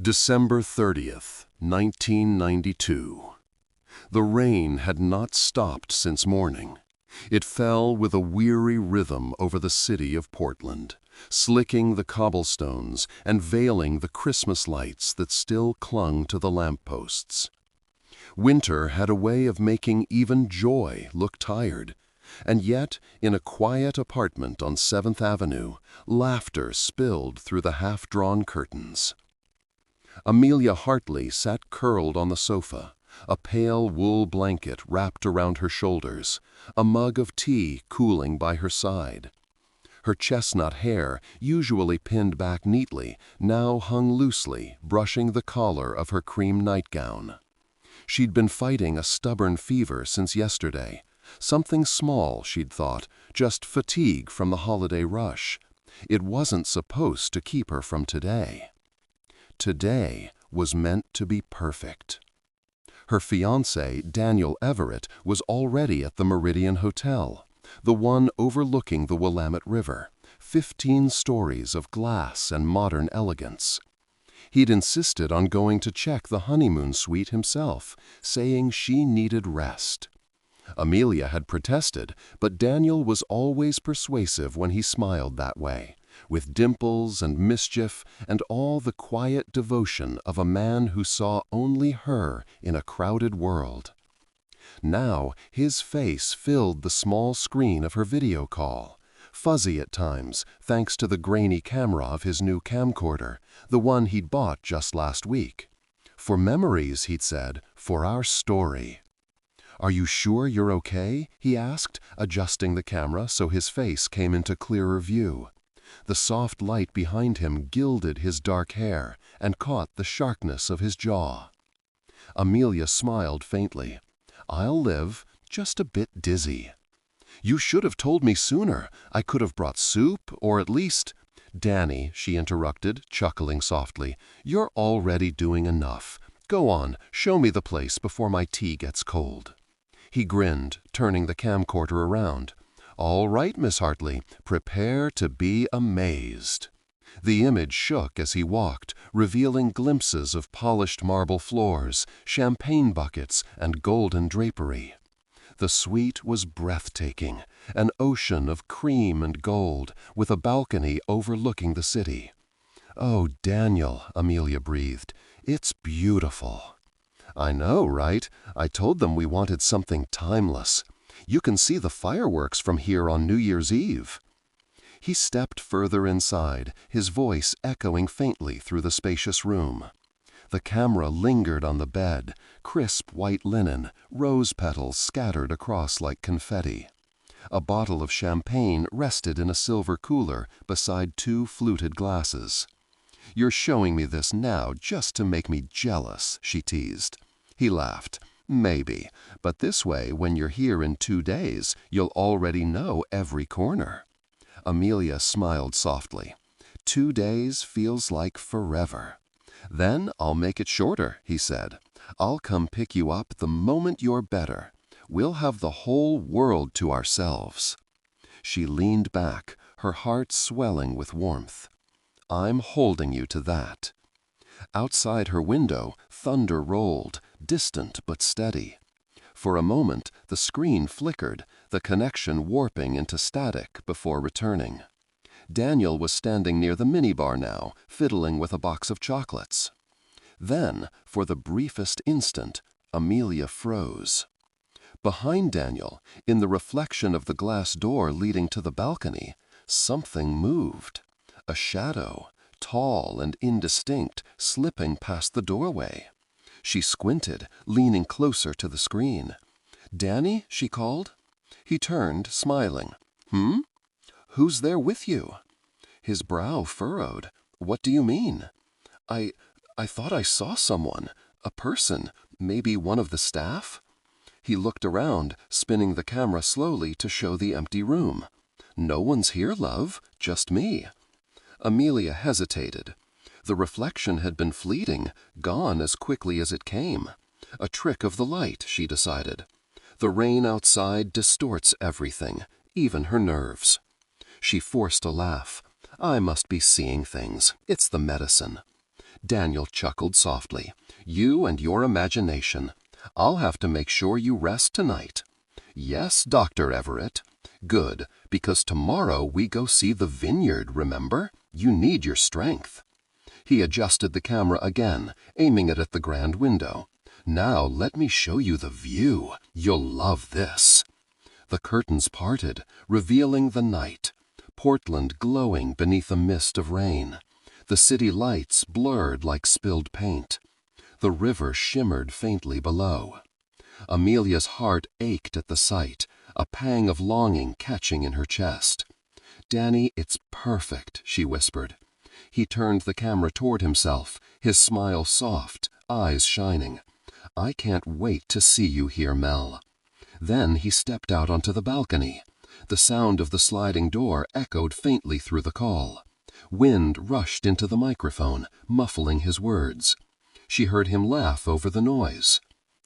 December 30th, 1992. The rain had not stopped since morning. It fell with a weary rhythm over the city of Portland, slicking the cobblestones and veiling the Christmas lights that still clung to the lampposts. Winter had a way of making even joy look tired, and yet, in a quiet apartment on 7th Avenue, laughter spilled through the half-drawn curtains. Amelia Hartley sat curled on the sofa, a pale wool blanket wrapped around her shoulders, a mug of tea cooling by her side. Her chestnut hair, usually pinned back neatly, now hung loosely, brushing the collar of her cream nightgown. She'd been fighting a stubborn fever since yesterday. Something small, she'd thought, just fatigue from the holiday rush. It wasn't supposed to keep her from today. Today was meant to be perfect. Her fiancé, Daniel Everett, was already at the Meridian Hotel, the one overlooking the Willamette River, 15 stories of glass and modern elegance. He'd insisted on going to check the honeymoon suite himself, saying she needed rest. Amelia had protested, but Daniel was always persuasive when he smiled that way, with dimples and mischief and all the quiet devotion of a man who saw only her in a crowded world. Now his face filled the small screen of her video call, fuzzy at times thanks to the grainy camera of his new camcorder, the one he'd bought just last week. "For memories," he'd said, "for our story." "Are you sure you're okay?" he asked, adjusting the camera so his face came into clearer view. The soft light behind him gilded his dark hair and caught the sharpness of his jaw. Amelia smiled faintly. "I'll live, just a bit dizzy." "You should have told me sooner. I could have brought soup, or at least—" "Danny," she interrupted, chuckling softly, "you're already doing enough. Go on, show me the place before my tea gets cold." He grinned, turning the camcorder around. "All right, Miss Hartley, prepare to be amazed." The image shook as he walked, revealing glimpses of polished marble floors, champagne buckets, and golden drapery. The suite was breathtaking, an ocean of cream and gold, with a balcony overlooking the city. "Oh, Daniel," Amelia breathed, "it's beautiful." "I know, right? I told them we wanted something timeless. You can see the fireworks from here on New Year's Eve." He stepped further inside, his voice echoing faintly through the spacious room. The camera lingered on the bed, crisp white linen, rose petals scattered across like confetti. A bottle of champagne rested in a silver cooler beside 2 fluted glasses. "You're showing me this now just to make me jealous," she teased. He laughed. "Maybe, but this way, when you're here in 2 days, you'll already know every corner." Amelia smiled softly. 2 days feels like forever." "Then I'll make it shorter," he said. "I'll come pick you up the moment you're better. We'll have the whole world to ourselves." She leaned back, her heart swelling with warmth. "I'm holding you to that." Outside her window, thunder rolled, distant but steady. For a moment, the screen flickered, the connection warping into static before returning. Daniel was standing near the minibar now, fiddling with a box of chocolates. Then, for the briefest instant, Amelia froze. Behind Daniel, in the reflection of the glass door leading to the balcony, something moved. A shadow, tall and indistinct, slipping past the doorway. She squinted, leaning closer to the screen. "Danny?" she called. He turned, smiling. "Hmm? Who's there with you?" His brow furrowed. "What do you mean?" I thought I saw someone, a person, maybe one of the staff." He looked around, spinning the camera slowly to show the empty room. "No one's here, love, just me." Amelia hesitated. The reflection had been fleeting, gone as quickly as it came. A trick of the light, she decided. The rain outside distorts everything, even her nerves. She forced a laugh. "I must be seeing things. It's the medicine." Daniel chuckled softly. "You and your imagination. I'll have to make sure you rest tonight." "Yes, Dr. Everett." "Good, because tomorrow we go see the vineyard, remember? You need your strength." He adjusted the camera again, aiming it at the grand window. "Now let me show you the view. You'll love this." The curtains parted, revealing the night, Portland glowing beneath a mist of rain. The city lights blurred like spilled paint. The river shimmered faintly below. Amelia's heart ached at the sight, a pang of longing catching in her chest. "Danny, it's perfect," she whispered. He turned the camera toward himself, his smile soft, eyes shining. "I can't wait to see you here, Mel." Then he stepped out onto the balcony. The sound of the sliding door echoed faintly through the call. Wind rushed into the microphone, muffling his words. She heard him laugh over the noise.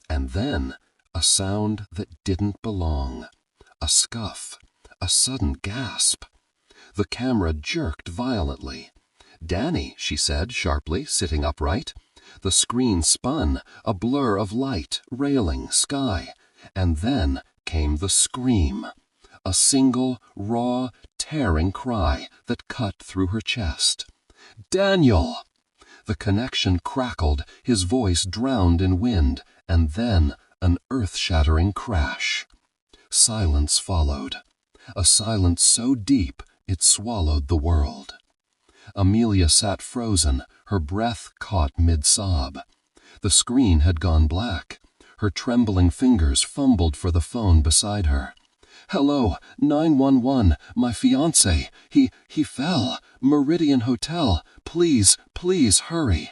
And then a sound that didn't belong. A scuff, a sudden gasp. The camera jerked violently. "Danny," she said sharply, sitting upright. The screen spun, a blur of light, railing, sky. And then came the scream. A single, raw, tearing cry that cut through her chest. "Daniel!" The connection crackled, his voice drowned in wind, and then an earth-shattering crash. Silence followed, a silence so deep it swallowed the world. Amelia sat frozen, her breath caught mid-sob. The screen had gone black. Her trembling fingers fumbled for the phone beside her. "Hello, 911, my fiancé. He fell. Meridian Hotel. Please, please hurry."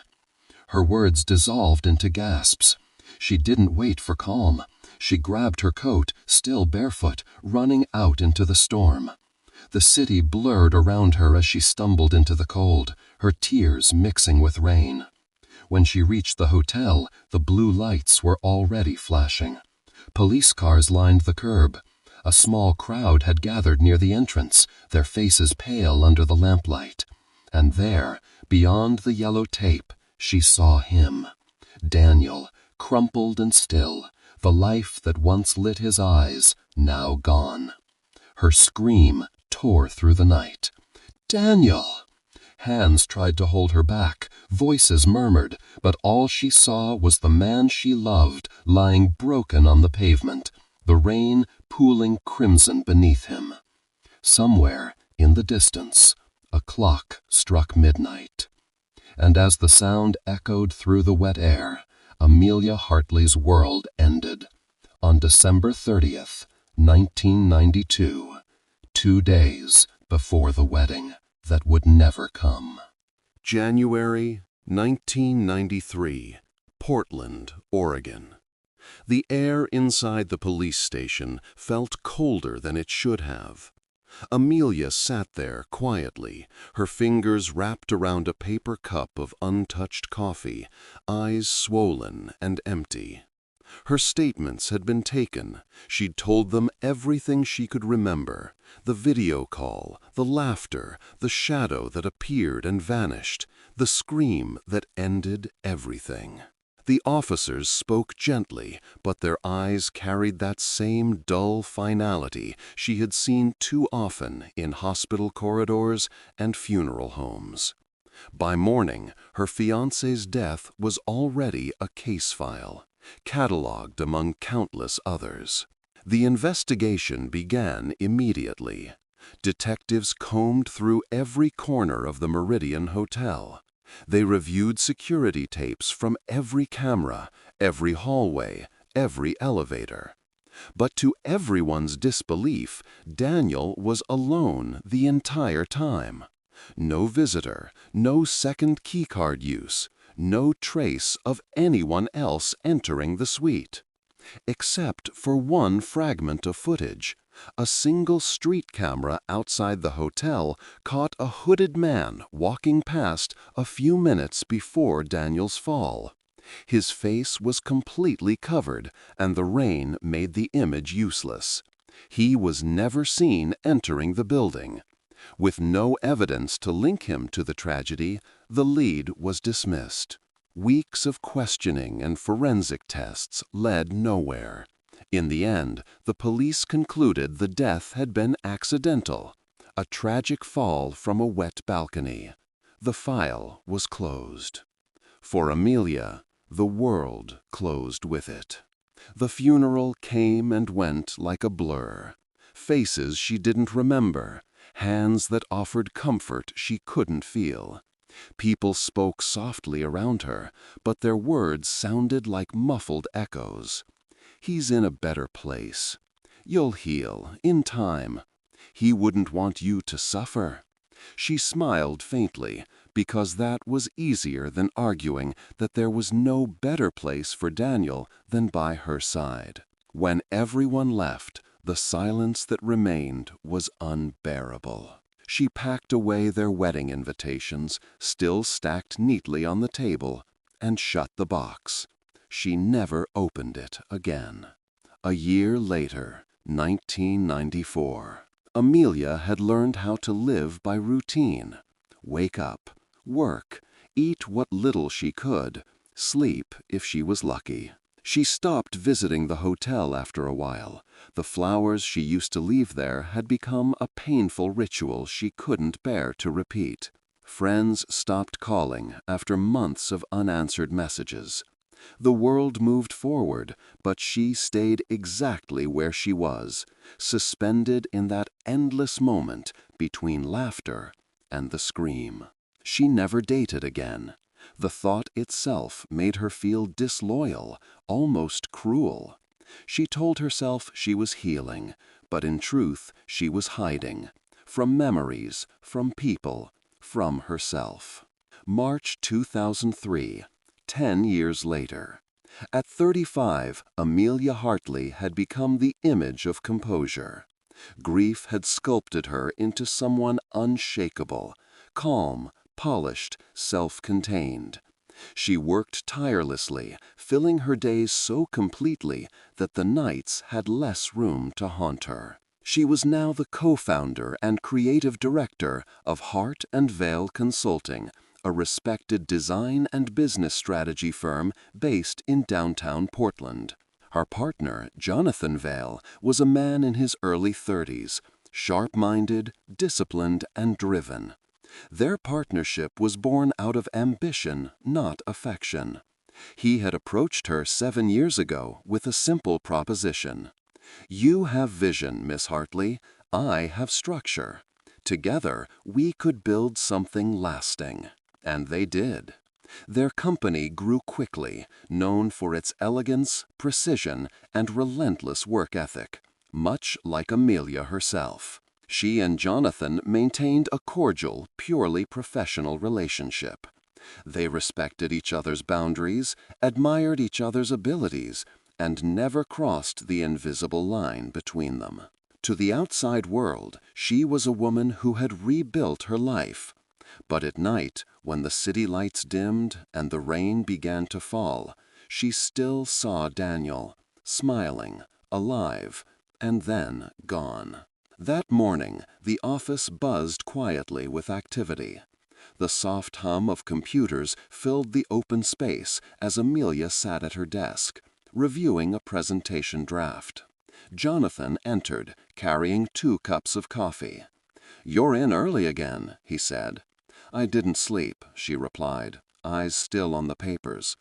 Her words dissolved into gasps. She didn't wait for calm. She grabbed her coat, still barefoot, running out into the storm. The city blurred around her as she stumbled into the cold, her tears mixing with rain. When she reached the hotel, the blue lights were already flashing. Police cars lined the curb. A small crowd had gathered near the entrance, their faces pale under the lamplight. And there, beyond the yellow tape, she saw him. Daniel, crumpled and still, the life that once lit his eyes, now gone. Her scream tore through the night. "Daniel!" Hands tried to hold her back, voices murmured, but all she saw was the man she loved lying broken on the pavement, the rain pooling crimson beneath him. Somewhere, in the distance, a clock struck midnight. And as the sound echoed through the wet air, Amelia Hartley's world ended. On December 30th, 1992, 2 days before the wedding that would never come. January 1993, Portland, Oregon. The air inside the police station felt colder than it should have. Amelia sat there quietly, her fingers wrapped around a paper cup of untouched coffee, eyes swollen and empty. Her statements had been taken. She'd told them everything she could remember. The video call, the laughter, the shadow that appeared and vanished, the scream that ended everything. The officers spoke gently, but their eyes carried that same dull finality she had seen too often in hospital corridors and funeral homes. By morning, her fiancé's death was already a case file, catalogued among countless others. The investigation began immediately. Detectives combed through every corner of the Meridian Hotel. They reviewed security tapes from every camera, every hallway, every elevator. But to everyone's disbelief, Daniel was alone the entire time. No visitor, no second keycard use, no trace of anyone else entering the suite. Except for one fragment of footage. A single street camera outside the hotel caught a hooded man walking past a few minutes before Daniel's fall. His face was completely covered, and the rain made the image useless. He was never seen entering the building. With no evidence to link him to the tragedy, the lead was dismissed. Weeks of questioning and forensic tests led nowhere. In the end, the police concluded the death had been accidental, a tragic fall from a wet balcony. The file was closed. For Amelia, the world closed with it. The funeral came and went like a blur. Faces she didn't remember, hands that offered comfort she couldn't feel. People spoke softly around her, but their words sounded like muffled echoes. "He's in a better place. You'll heal, in time. He wouldn't want you to suffer." She smiled faintly, because that was easier than arguing that there was no better place for Daniel than by her side. When everyone left, the silence that remained was unbearable. She packed away their wedding invitations, still stacked neatly on the table, and shut the box. She never opened it again. A year later, 1994, Amelia had learned how to live by routine. Wake up, work, eat what little she could, sleep if she was lucky. She stopped visiting the hotel after a while. The flowers she used to leave there had become a painful ritual she couldn't bear to repeat. Friends stopped calling after months of unanswered messages. The world moved forward, but she stayed exactly where she was, suspended in that endless moment between laughter and the scream. She never dated again. The thought itself made her feel disloyal, almost cruel. She told herself she was healing, but in truth she was hiding. From memories, from people, from herself. March 2003, 10 years later. At 35, Amelia Hartley had become the image of composure. Grief had sculpted her into someone unshakable, calm, polished, self-contained. She worked tirelessly, filling her days so completely that the nights had less room to haunt her. She was now the co-founder and creative director of Hart and Vale Consulting, a respected design and business strategy firm based in downtown Portland. Her partner, Jonathan Vale, was a man in his early 30s, sharp-minded, disciplined, and driven. Their partnership was born out of ambition, not affection. He had approached her 7 years ago with a simple proposition. "You have vision, Miss Hartley. I have structure. Together, we could build something lasting." And they did. Their company grew quickly, known for its elegance, precision, and relentless work ethic, much like Amelia herself. She and Jonathan maintained a cordial, purely professional relationship. They respected each other's boundaries, admired each other's abilities, and never crossed the invisible line between them. To the outside world, she was a woman who had rebuilt her life. But at night, when the city lights dimmed and the rain began to fall, she still saw Daniel, smiling, alive, and then gone. That morning, the office buzzed quietly with activity. The soft hum of computers filled the open space as Amelia sat at her desk, reviewing a presentation draft. Jonathan entered, carrying 2 cups of coffee. "You're in early again," he said. "I didn't sleep," she replied, eyes still on the papers.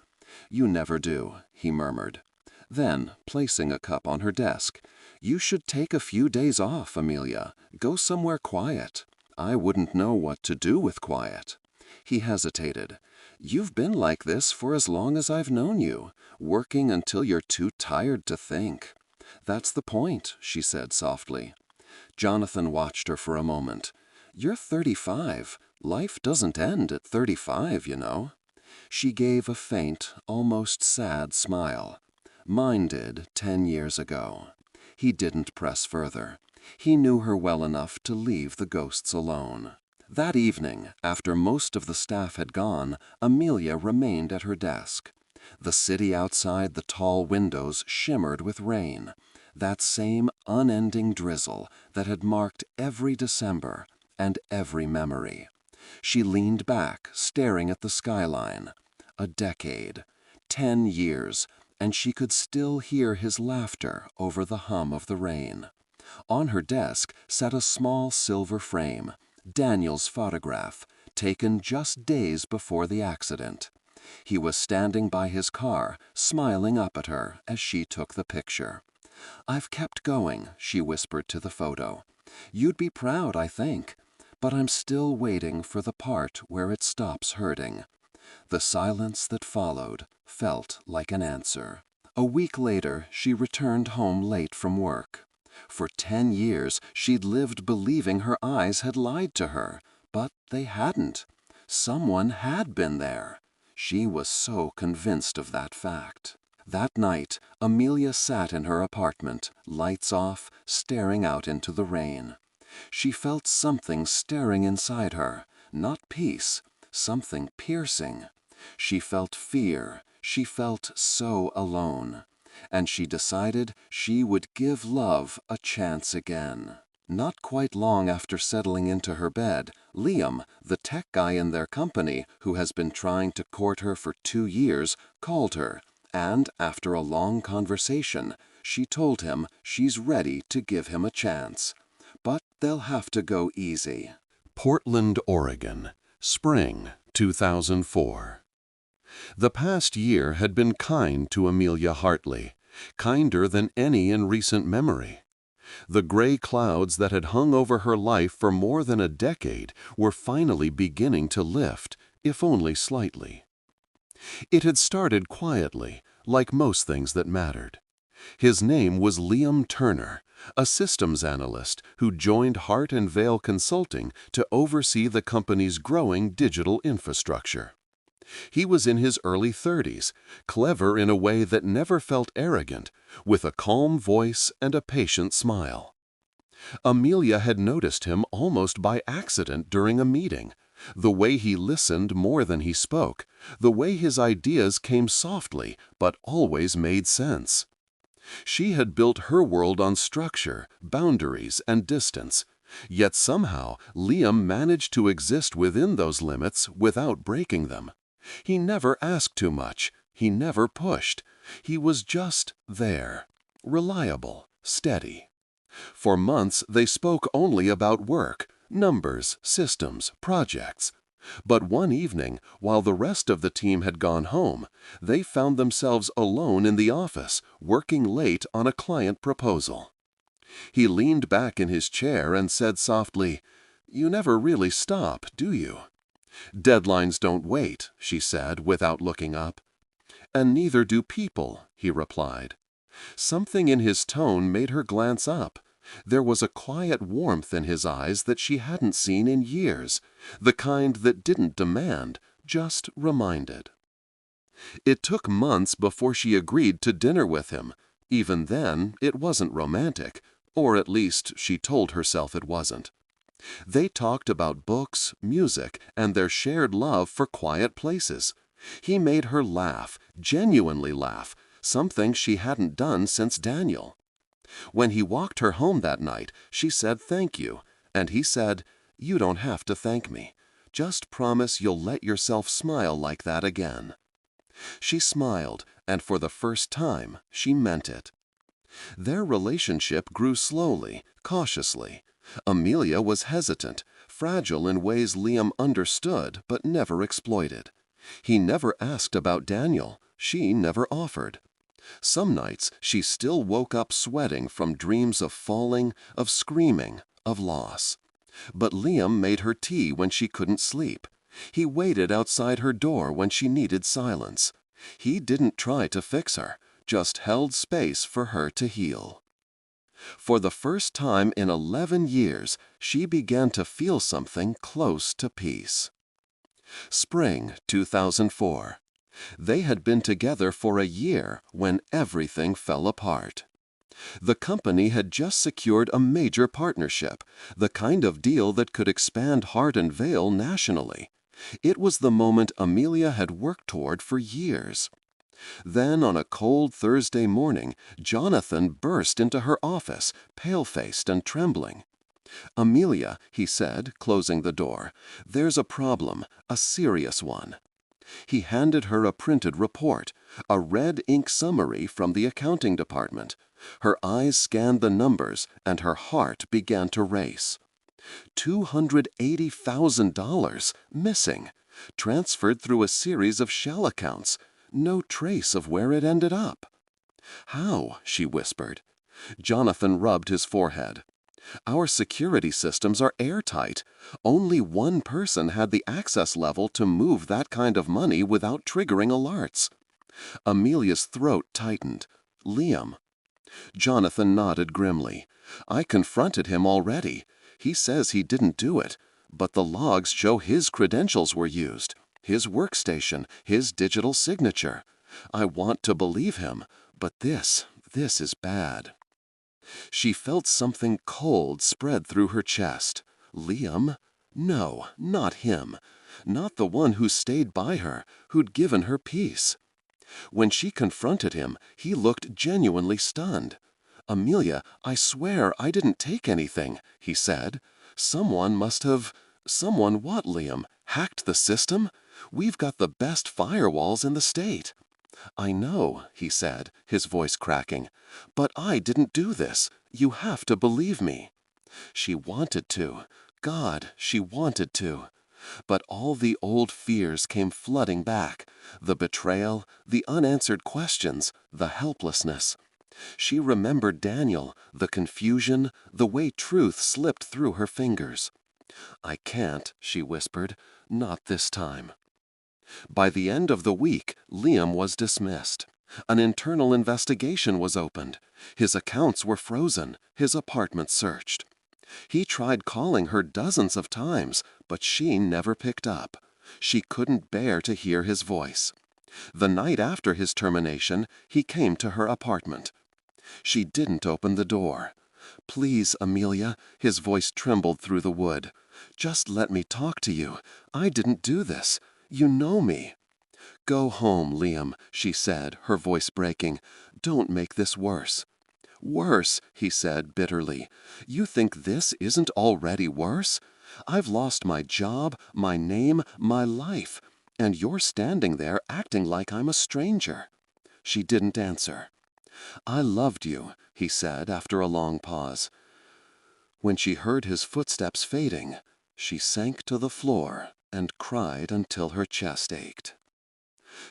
"You never do," he murmured. Then, placing a cup on her desk, "You should take a few days off, Amelia. Go somewhere quiet. I wouldn't know what to do with quiet." He hesitated. "You've been like this for as long as I've known you, working until you're too tired to think." "That's the point," she said softly. Jonathan watched her for a moment. "You're 35. Life doesn't end at 35, you know." She gave a faint, almost sad smile. Mine did 10 years ago. He didn't press further. He knew her well enough to leave the ghosts alone. That evening, after most of the staff had gone, Amelia remained at her desk. The city outside the tall windows shimmered with rain, that same unending drizzle that had marked every December, and every memory. She leaned back, staring at the skyline. A decade, 10 years, and she could still hear his laughter over the hum of the rain. On her desk sat a small silver frame, Daniel's photograph, taken just days before the accident. He was standing by his car, smiling up at her as she took the picture. "I've kept going," she whispered to the photo. "You'd be proud, I think. But I'm still waiting for the part where it stops hurting." The silence that followed felt like an answer. A week later, she returned home late from work. For 10 years, she'd lived believing her eyes had lied to her, but they hadn't. Someone had been there. She was so convinced of that fact. That night, Amelia sat in her apartment, lights off, staring out into the rain. She felt something stirring inside her, not peace, something piercing. She felt fear. She felt so alone. And she decided she would give love a chance again. Not quite long after settling into her bed, Liam, the tech guy in their company who has been trying to court her for 2 years, called her, and after a long conversation, she told him she's ready to give him a chance. But they'll have to go easy. Portland, Oregon, spring 2004. The past year had been kind to Amelia Hartley, kinder than any in recent memory. The gray clouds that had hung over her life for more than a decade were finally beginning to lift, if only slightly. It had started quietly, like most things that mattered. His name was Liam Turner, a systems analyst who joined Hart and Vale Consulting to oversee the company's growing digital infrastructure. He was in his early 30s, clever in a way that never felt arrogant, with a calm voice and a patient smile. Amelia had noticed him almost by accident during a meeting. The way he listened more than he spoke, the way his ideas came softly but always made sense. She had built her world on structure, boundaries, and distance, yet somehow Liam managed to exist within those limits without breaking them. He never asked too much. He never pushed. He was just there, reliable, steady. For months they spoke only about work, numbers, systems, projects. But one evening, while the rest of the team had gone home, they found themselves alone in the office, working late on a client proposal. He leaned back in his chair and said softly, "You never really stop, do you?" "Deadlines don't wait," she said without looking up. "And neither do people," he replied. Something in his tone made her glance up. There was a quiet warmth in his eyes that she hadn't seen in years, the kind that didn't demand, just reminded. It took months before she agreed to dinner with him. Even then, it wasn't romantic, or at least she told herself it wasn't. They talked about books, music, and their shared love for quiet places. He made her laugh, genuinely laugh, something she hadn't done since Daniel. When he walked her home that night, she said thank you, and he said, "You don't have to thank me. Just promise you'll let yourself smile like that again." She smiled, and for the first time, she meant it. Their relationship grew slowly, cautiously. Amelia was hesitant, fragile in ways Liam understood but never exploited. He never asked about Daniel. She never offered. Some nights she still woke up sweating from dreams of falling, of screaming, of loss. But Liam made her tea when she couldn't sleep. He waited outside her door when she needed silence. He didn't try to fix her, just held space for her to heal. For the first time in 11 years, she began to feel something close to peace. Spring 2004. They had been together for a year when everything fell apart. The company had just secured a major partnership, the kind of deal that could expand Hart and Vale nationally. It was the moment Amelia had worked toward for years. Then, on a cold Thursday morning, Jonathan burst into her office, pale-faced and trembling. "Amelia," he said, closing the door, "there's a problem, a serious one." He handed her a printed report, a red ink summary from the accounting department. Her eyes scanned the numbers, and her heart began to race. $280,000 missing, transferred through a series of shell accounts, no trace of where it ended up. "How?" she whispered. Jonathan rubbed his forehead. "Our security systems are airtight. Only one person had the access level to move that kind of money without triggering alerts." Amelia's throat tightened. "Liam." Jonathan nodded grimly. "I confronted him already. He says he didn't do it, but the logs show his credentials were used, his workstation, his digital signature. I want to believe him, but this is bad." She felt something cold spread through her chest. Liam? No, not him. Not the one who stayed by her, who'd given her peace. When she confronted him, he looked genuinely stunned. "Amelia, I swear I didn't take anything," he said. "Someone must have—" "Someone what, Liam? Hacked the system? We've got the best firewalls in the state." "I know," he said, his voice cracking. "But I didn't do this. You have to believe me." She wanted to. God, she wanted to. But all the old fears came flooding back. The betrayal, the unanswered questions, the helplessness. She remembered Daniel, the confusion, the way truth slipped through her fingers. "I can't," she whispered. "Not this time." By the end of the week, Liam was dismissed. An internal investigation was opened. His accounts were frozen, his apartment searched. He tried calling her dozens of times, but she never picked up. She couldn't bear to hear his voice. The night after his termination, he came to her apartment. She didn't open the door. "Please, Amelia," his voice trembled through the wood. "Just let me talk to you. I didn't do this. You know me." "Go home, Liam," she said, her voice breaking. "Don't make this worse." "Worse," he said bitterly. "You think this isn't already worse? I've lost my job, my name, my life, and you're standing there acting like I'm a stranger." She didn't answer. "I loved you," he said after a long pause. When she heard his footsteps fading, she sank to the floor and cried until her chest ached.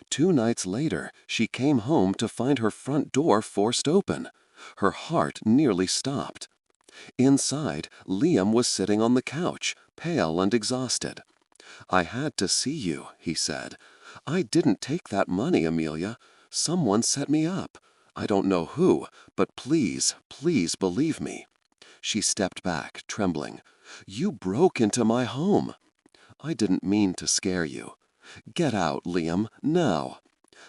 2 nights later, she came home to find her front door forced open. Her heart nearly stopped. Inside, Liam was sitting on the couch, pale and exhausted. "I had to see you," he said. "I didn't take that money, Amelia. Someone set me up. I don't know who, but please, please believe me." She stepped back, trembling. "You broke into my home." "I didn't mean to scare you." "Get out, Liam, now."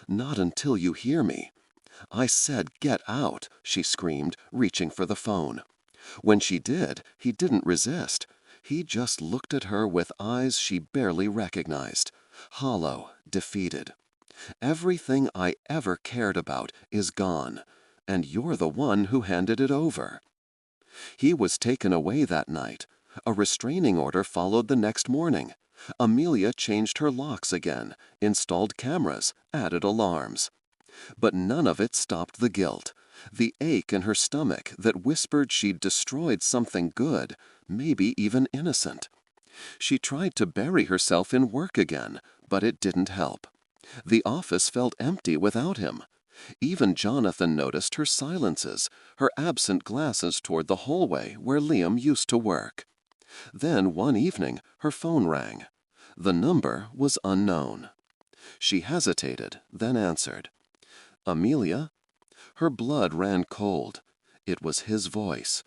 "Not until you hear me." "I said get out," she screamed, reaching for the phone. When she did, he didn't resist. He just looked at her with eyes she barely recognized, hollow, defeated. "Everything I ever cared about is gone, and you're the one who handed it over." He was taken away that night. A restraining order followed the next morning. Amelia changed her locks again, installed cameras, added alarms. But none of it stopped the guilt, the ache in her stomach that whispered she'd destroyed something good, maybe even innocent. She tried to bury herself in work again, but it didn't help. The office felt empty without him. Even Jonathan noticed her silences, her absent glances toward the hallway where Liam used to work. Then one evening, her phone rang. The number was unknown. She hesitated, then answered. "Amelia?" Her blood ran cold. It was his voice.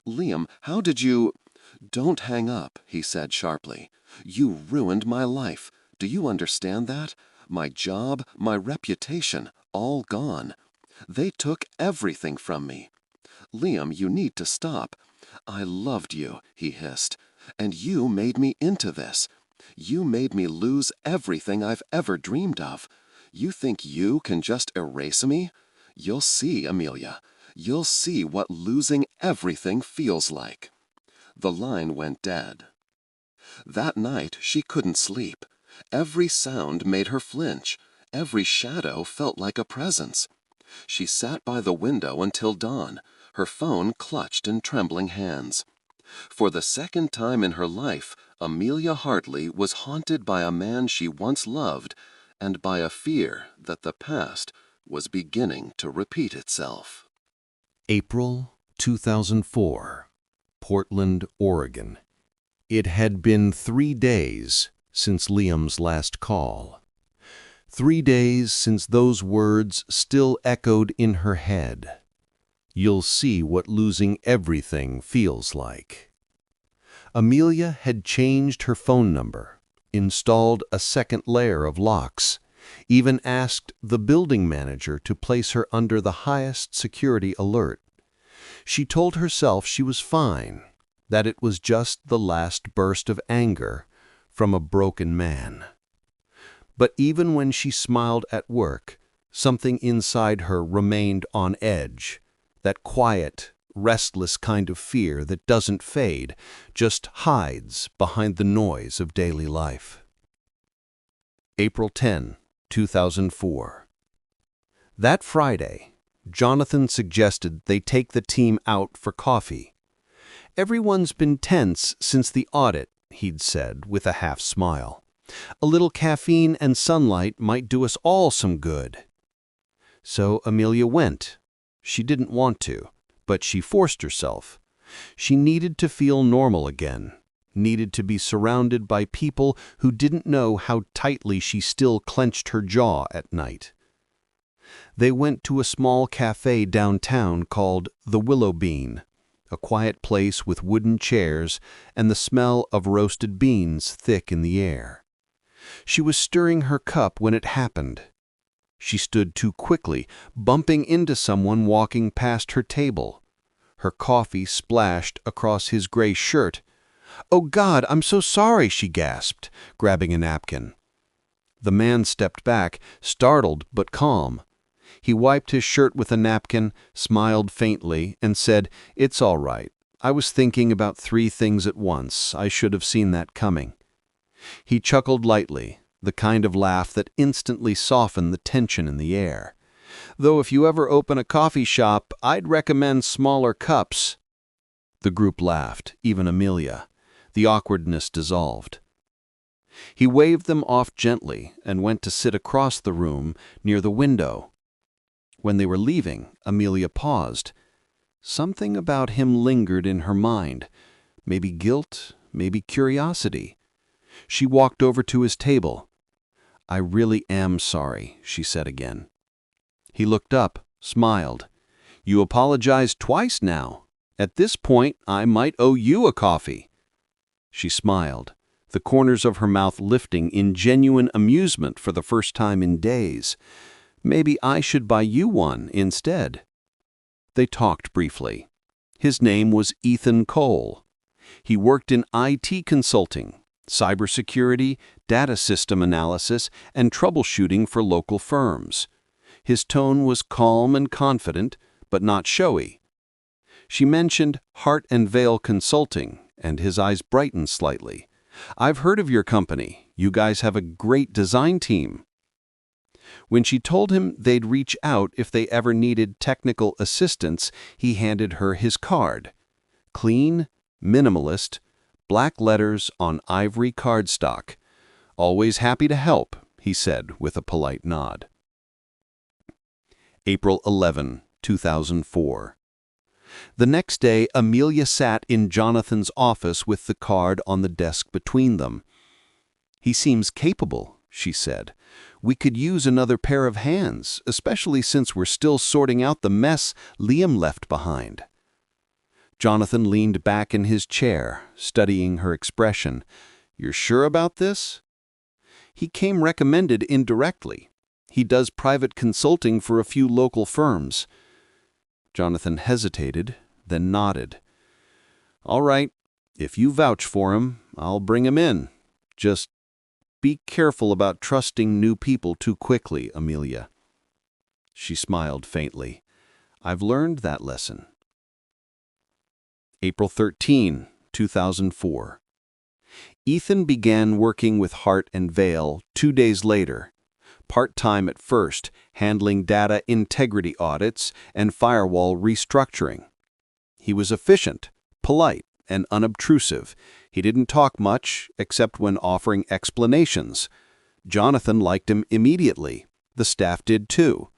"Liam, how did you—" "Don't hang up," he said sharply. "You ruined my life. Do you understand that? My job, my reputation, all gone. They took everything from me. Liam, you need to stop. I loved you," he hissed, "and you made me into this. You made me lose everything I've ever dreamed of. You think you can just erase me? You'll see, Amelia. You'll see what losing everything feels like." The line went dead. That night she couldn't sleep. Every sound made her flinch. Every shadow felt like a presence. She sat by the window until dawn, her phone clutched in trembling hands. For the second time in her life, Amelia Hartley was haunted by a man she once loved and by a fear that the past was beginning to repeat itself. April 2004, Portland, Oregon. It had been 3 days since Liam's last call. 3 days since those words still echoed in her head. You'll see what losing everything feels like. Amelia had changed her phone number, installed a second layer of locks, even asked the building manager to place her under the highest security alert. She told herself she was fine, that it was just the last burst of anger from a broken man. But even when she smiled at work, something inside her remained on edge, that quiet, restless kind of fear that doesn't fade, just hides behind the noise of daily life. April 10, 2004. That Friday, Jonathan suggested they take the team out for coffee. Everyone's been tense since the audit, he'd said with a half smile. A little caffeine and sunlight might do us all some good. So Amelia went. She didn't want to, but she forced herself. She needed to feel normal again, needed to be surrounded by people who didn't know how tightly she still clenched her jaw at night. They went to a small cafe downtown called the Willow Bean, a quiet place with wooden chairs and the smell of roasted beans thick in the air. She was stirring her cup when it happened. She stood too quickly, bumping into someone walking past her table. Her coffee splashed across his gray shirt. "Oh God, I'm so sorry," she gasped, grabbing a napkin. The man stepped back, startled but calm. He wiped his shirt with a napkin, smiled faintly, and said, "It's all right. I was thinking about 3 things at once. I should have seen that coming." He chuckled lightly, the kind of laugh that instantly softened the tension in the air. "Though if you ever open a coffee shop, I'd recommend smaller cups." The group laughed, even Amelia. The awkwardness dissolved. He waved them off gently and went to sit across the room near the window. When they were leaving, Amelia paused. Something about him lingered in her mind. Maybe guilt, maybe curiosity. She walked over to his table. "I really am sorry," she said again. He looked up, smiled. "You apologized twice now. At this point, I might owe you a coffee." She smiled, the corners of her mouth lifting in genuine amusement for the first time in days. "Maybe I should buy you one instead." They talked briefly. His name was Ethan Cole. He worked in IT consulting, cybersecurity, data system analysis, and troubleshooting for local firms. His tone was calm and confident, but not showy. She mentioned Hart and Vale Consulting, and his eyes brightened slightly. "I've heard of your company. You guys have a great design team." When she told him they'd reach out if they ever needed technical assistance, he handed her his card. Clean, minimalist, black letters on ivory cardstock. "Always happy to help," he said with a polite nod. April 11, 2004. The next day, Amelia sat in Jonathan's office with the card on the desk between them. "He seems capable," she said. "We could use another pair of hands, especially since we're still sorting out the mess Liam left behind." Jonathan leaned back in his chair, studying her expression. "You're sure about this?" "He came recommended indirectly. He does private consulting for a few local firms." Jonathan hesitated, then nodded. "All right, if you vouch for him, I'll bring him in. Just be careful about trusting new people too quickly, Amelia." She smiled faintly. "I've learned that lesson." April 13, 2004. Ethan began working with Hart and Vale 2 days later, part-time at first, handling data integrity audits and firewall restructuring. He was efficient, polite, and unobtrusive. He didn't talk much, except when offering explanations. Jonathan liked him immediately. The staff did too.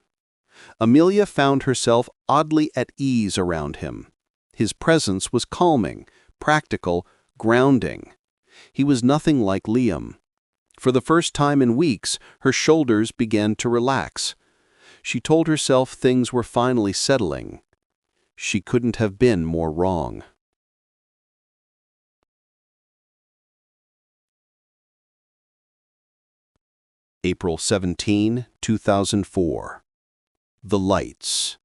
Amelia found herself oddly at ease around him. His presence was calming, practical, grounding. He was nothing like Liam. For the first time in weeks, her shoulders began to relax. She told herself things were finally settling. She couldn't have been more wrong. April 17, 2004. The lights.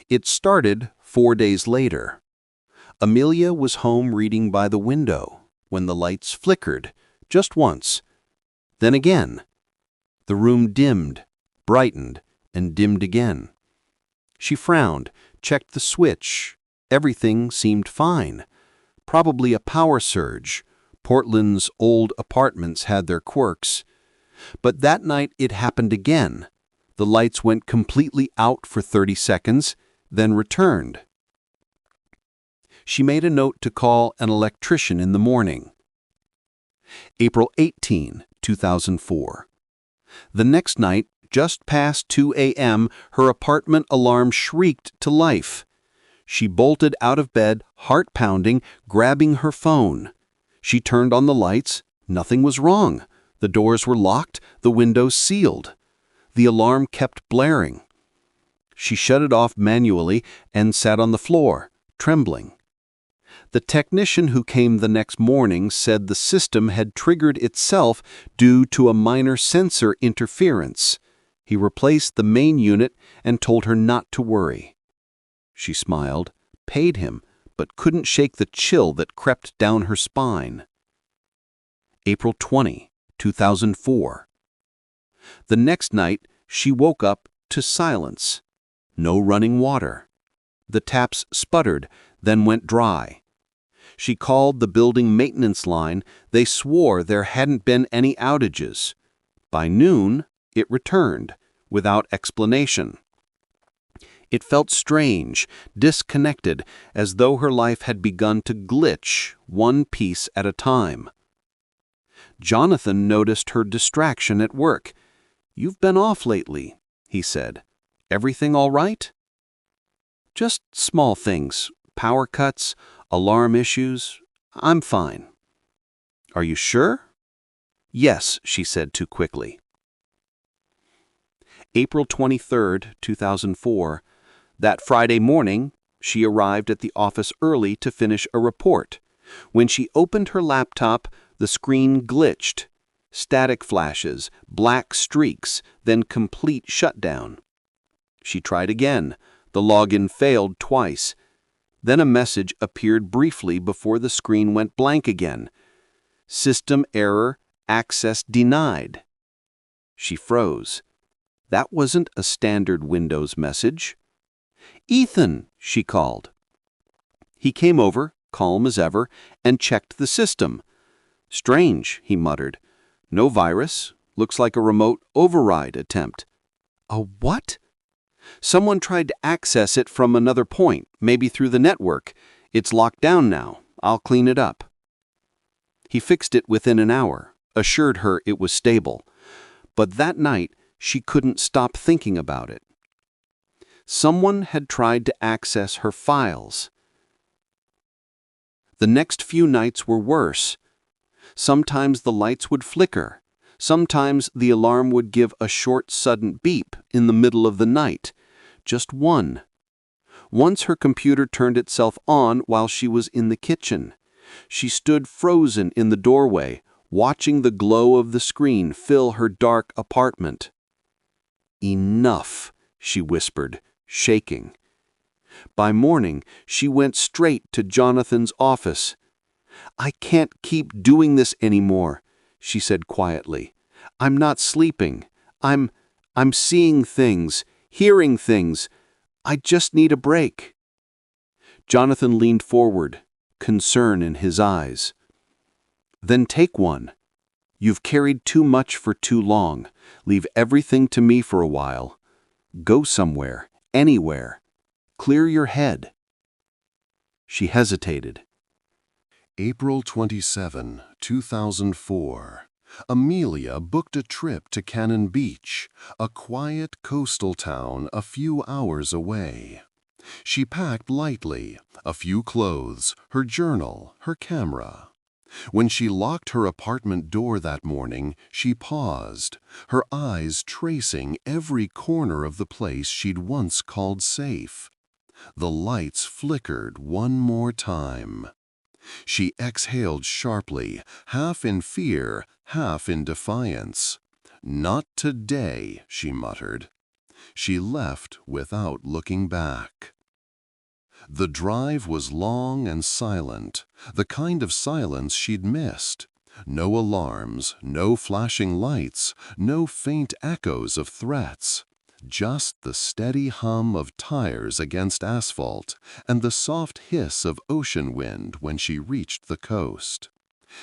It started 4 days later. Amelia was home reading by the window when the lights flickered, just once. Then again. The room dimmed, brightened, and dimmed again. She frowned, checked the switch. Everything seemed fine. Probably a power surge. Portland's old apartments had their quirks. But that night it happened again. The lights went completely out for 30 seconds, then returned. She made a note to call an electrician in the morning. April 18, 2004. The next night, just past 2 a.m., her apartment alarm shrieked to life. She bolted out of bed, heart pounding, grabbing her phone. She turned on the lights. Nothing was wrong. The doors were locked, the windows sealed. The alarm kept blaring. She shut it off manually and sat on the floor, trembling. The technician who came the next morning said the system had triggered itself due to a minor sensor interference. He replaced the main unit and told her not to worry. She smiled, paid him, but couldn't shake the chill that crept down her spine. April 20, 2004. The next night, she woke up to silence. No running water. The taps sputtered, then went dry. She called the building maintenance line. They swore there hadn't been any outages. By noon, it returned, without explanation. It felt strange, disconnected, as though her life had begun to glitch, one piece at a time. Jonathan noticed her distraction at work. "You've been off lately," he said. "Everything all right?" "Just small things, power cuts, alarm issues. I'm fine." "Are you sure?" "Yes," she said too quickly. April 23, 2004. That Friday morning, she arrived at the office early to finish a report. When she opened her laptop, the screen glitched. Static flashes, black streaks, then complete shutdown. She tried again. The login failed twice. Then a message appeared briefly before the screen went blank again. "System error, access denied." She froze. That wasn't a standard Windows message. "Ethan," she called. He came over, calm as ever, and checked the system. "Strange," he muttered. "No virus. Looks like a remote override attempt." "A what?" "Someone tried to access it from another point, maybe through the network. It's locked down now. I'll clean it up." He fixed it within an hour, assured her it was stable. But that night, she couldn't stop thinking about it. Someone had tried to access her files. The next few nights were worse. Sometimes the lights would flicker. Sometimes the alarm would give a short, sudden beep in the middle of the night. Just one. Once her computer turned itself on while she was in the kitchen. She stood frozen in the doorway, watching the glow of the screen fill her dark apartment. "Enough," she whispered, shaking. By morning, she went straight to Jonathan's office. "I can't keep doing this anymore," she said quietly. "I'm not sleeping. I'm seeing things, hearing things. I just need a break." Jonathan leaned forward, concern in his eyes. "Then take one. You've carried too much for too long. Leave everything to me for a while. Go somewhere, anywhere. Clear your head." She hesitated. April 27, 2004. Amelia booked a trip to Cannon Beach, a quiet coastal town a few hours away. She packed lightly, a few clothes, her journal, her camera. When she locked her apartment door that morning, she paused, her eyes tracing every corner of the place she'd once called safe. The lights flickered one more time. She exhaled sharply, half in fear, half in defiance. "Not today," she muttered. She left without looking back. The drive was long and silent, the kind of silence she'd missed. No alarms, no flashing lights, no faint echoes of threats. Just the steady hum of tires against asphalt and the soft hiss of ocean wind when she reached the coast.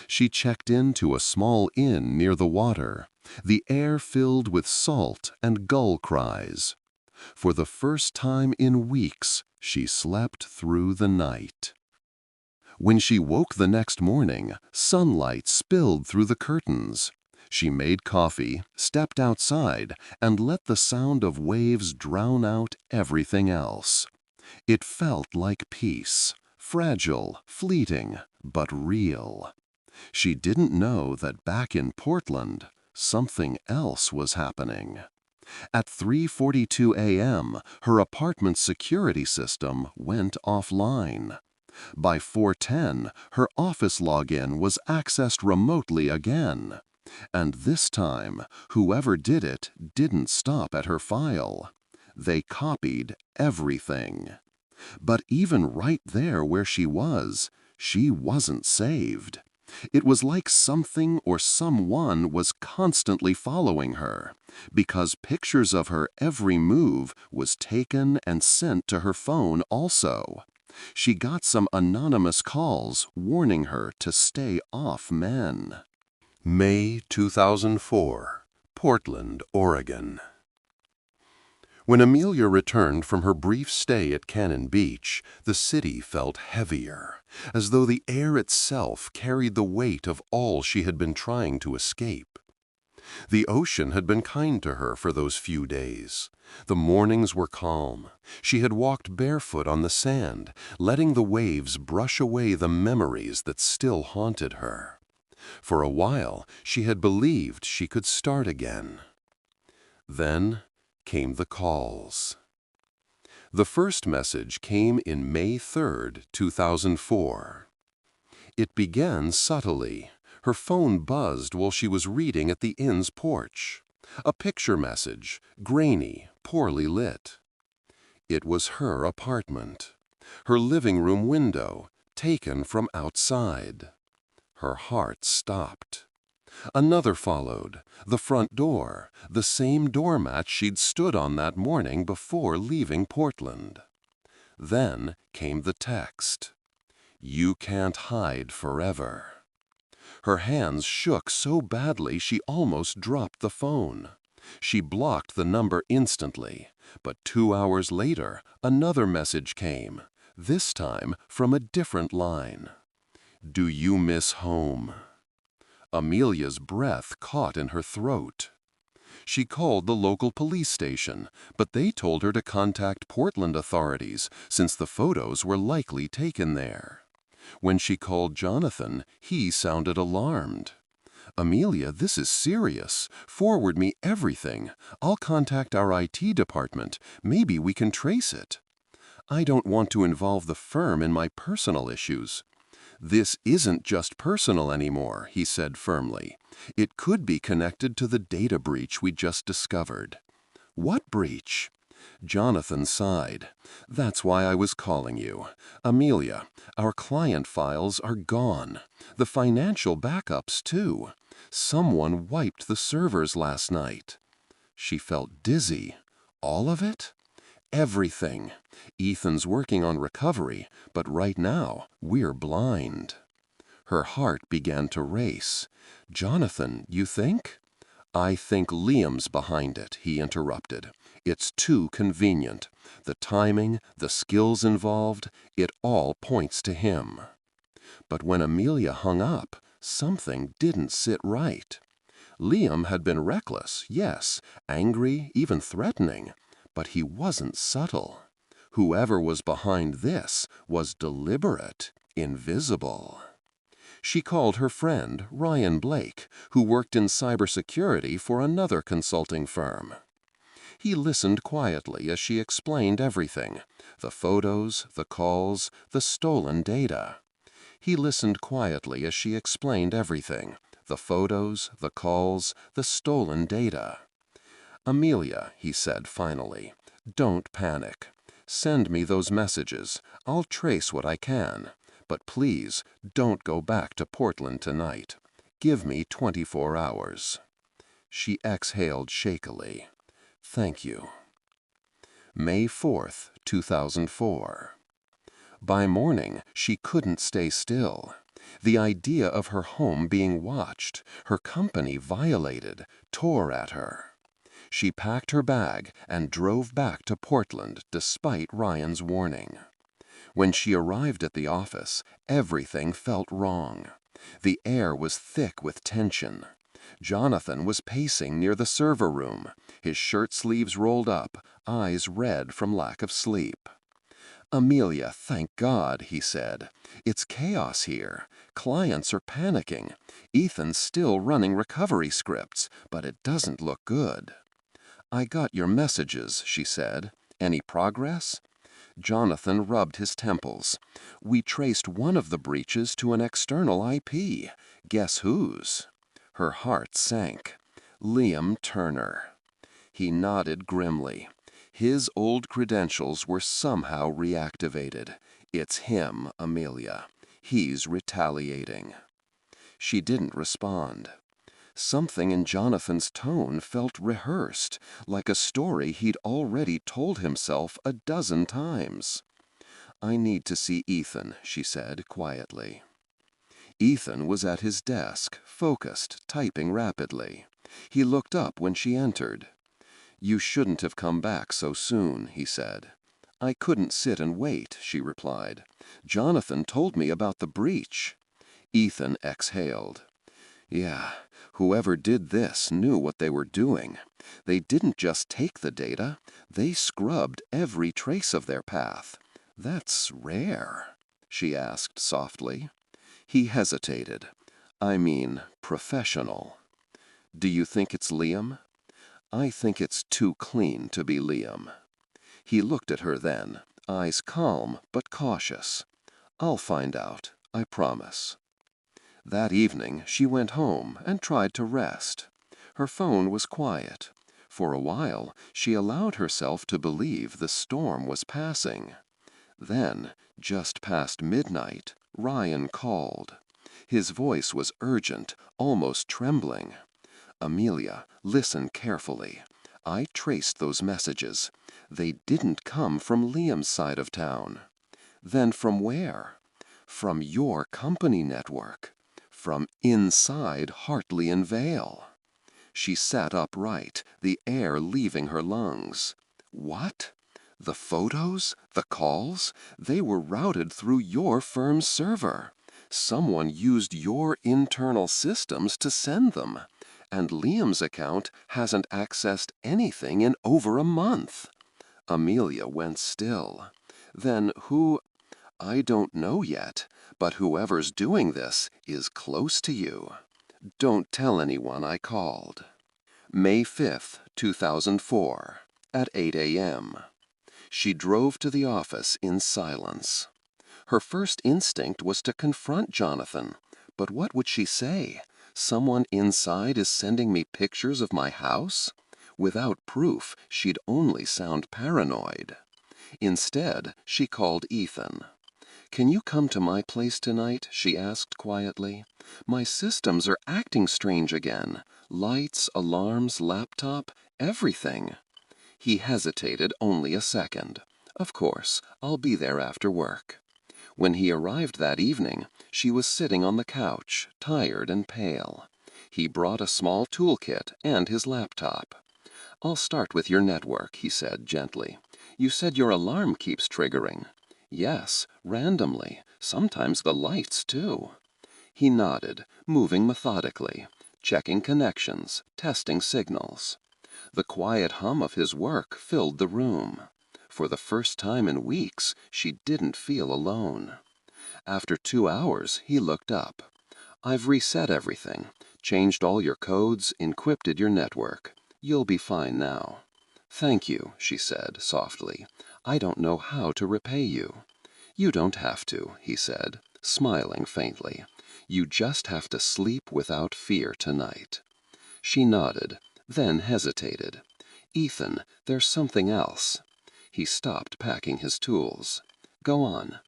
She checked into a small inn near the water, the air filled with salt and gull cries. For the first time in weeks, she slept through the night. When she woke the next morning, sunlight spilled through the curtains. She made coffee, stepped outside, and let the sound of waves drown out everything else. It felt like peace, fragile, fleeting, but real. She didn't know that back in Portland, something else was happening. At 3:42 a.m., her apartment's security system went offline. By 4:10, her office login was accessed remotely again. And this time, whoever did it didn't stop at her file. They copied everything. But even right there where she wasn't saved. It was like something or someone was constantly following her, because pictures of her every move was taken and sent to her phone also. She got some anonymous calls warning her to stay off men. May 2004, Portland, Oregon. When Amelia returned from her brief stay at Cannon Beach, the city felt heavier, as though the air itself carried the weight of all she had been trying to escape. The ocean had been kind to her for those few days. The mornings were calm. She had walked barefoot on the sand, letting the waves brush away the memories that still haunted her. For a while, she had believed she could start again. Then came the calls. The first message came in May 3, 2004. It began subtly. Her phone buzzed while she was reading at the inn's porch. A picture message, grainy, poorly lit. It was her apartment. Her living room window, taken from outside. Her heart stopped. Another followed, the front door, the same doormat she'd stood on that morning before leaving Portland. Then came the text. "You can't hide forever." Her hands shook so badly she almost dropped the phone. She blocked the number instantly, but 2 hours later, another message came, this time from a different line. "Do you miss home?" Amelia's breath caught in her throat. She called the local police station, but they told her to contact Portland authorities since the photos were likely taken there. When she called Jonathan, he sounded alarmed. "Amelia, this is serious. Forward me everything. I'll contact our IT department. Maybe we can trace it." "I don't want to involve the firm in my personal issues." "This isn't just personal anymore," he said firmly. "It could be connected to the data breach we just discovered." "What breach?" Jonathan sighed. "That's why I was calling you. Amelia, our client files are gone. The financial backups, too. Someone wiped the servers last night." She felt dizzy. "All of it?" everything. Ethan's working on recovery, but right now, we're blind." Her heart began to race. "Jonathan, you think?" "I think Liam's behind it," he interrupted. "It's too convenient. The timing, the skills involved, it all points to him." But when Amelia hung up, something didn't sit right. Liam had been reckless, yes, angry, even threatening, but he wasn't subtle. Whoever was behind this was deliberate, invisible. She called her friend, Ryan Blake, who worked in cybersecurity for another consulting firm. He listened quietly as she explained everything: the photos, the calls, the stolen data. He listened quietly as she explained everything: the photos, the calls, the stolen data. "Amelia," he said finally, "don't panic. Send me those messages. I'll trace what I can. But please, don't go back to Portland tonight. Give me 24 hours." She exhaled shakily. "Thank you." May 4th, 2004. By morning, she couldn't stay still. The idea of her home being watched, her company violated, tore at her. She packed her bag and drove back to Portland despite Ryan's warning. When she arrived at the office, everything felt wrong. The air was thick with tension. Jonathan was pacing near the server room, his shirt sleeves rolled up, eyes red from lack of sleep. "Amelia, thank God," he said. "It's chaos here. Clients are panicking. Ethan's still running recovery scripts, but it doesn't look good." "I got your messages," she said. "Any progress?" Jonathan rubbed his temples. "We traced one of the breaches to an external IP. Guess whose?" Her heart sank. "Liam Turner." He nodded grimly. His old credentials were somehow reactivated. "It's him, Amelia. He's retaliating." She didn't respond. Something in Jonathan's tone felt rehearsed, like a story he'd already told himself a dozen times. "I need to see Ethan," she said quietly. Ethan was at his desk, focused, typing rapidly. He looked up when she entered. "You shouldn't have come back so soon," he said. "I couldn't sit and wait," she replied. "Jonathan told me about the breach." Ethan exhaled. "Yeah, whoever did this knew what they were doing. They didn't just take the data, they scrubbed every trace of their path. That's rare," she asked softly. He hesitated. "I mean, professional." "Do you think it's Liam?" "I think it's too clean to be Liam." He looked at her then, eyes calm but cautious. "I'll find out, I promise." That evening she went home and tried to rest. Her phone was quiet. For a while she allowed herself to believe the storm was passing. Then, just past midnight, Ryan called. His voice was urgent, almost trembling. "Amelia, listen carefully. I traced those messages. They didn't come from Liam's side of town." "Then from where?" "From your company network. From inside Hartley and Vale." She sat upright, the air leaving her lungs. "What? The photos? The calls? They were routed through your firm's server. Someone used your internal systems to send them. And Liam's account hasn't accessed anything in over a month." Amelia went still. "Then who—" "I don't know yet, but whoever's doing this is close to you. Don't tell anyone I called." May 5th, 2004, at 8 a.m. She drove to the office in silence. Her first instinct was to confront Jonathan, but what would she say? "Someone inside is sending me pictures of my house?" Without proof, she'd only sound paranoid. Instead, she called Ethan. "Can you come to my place tonight?" she asked quietly. "My systems are acting strange again. Lights, alarms, laptop, everything." He hesitated only a second. Of course, I'll be there after work. When he arrived that evening, she was sitting on the couch, tired and pale. He brought a small toolkit and his laptop. "I'll start with your network," he said gently. "You said your alarm keeps triggering." "Yes, randomly. Sometimes the lights, too." He nodded, moving methodically, checking connections, testing signals. The quiet hum of his work filled the room. For the first time in weeks, she didn't feel alone. After 2 hours, he looked up. "I've reset everything, changed all your codes, encrypted your network. You'll be fine now." "Thank you," she said softly. "I don't know how to repay you." "You don't have to," he said, smiling faintly. "You just have to sleep without fear tonight." She nodded, then hesitated. "Ethan, there's something else." He stopped packing his tools. "Go on."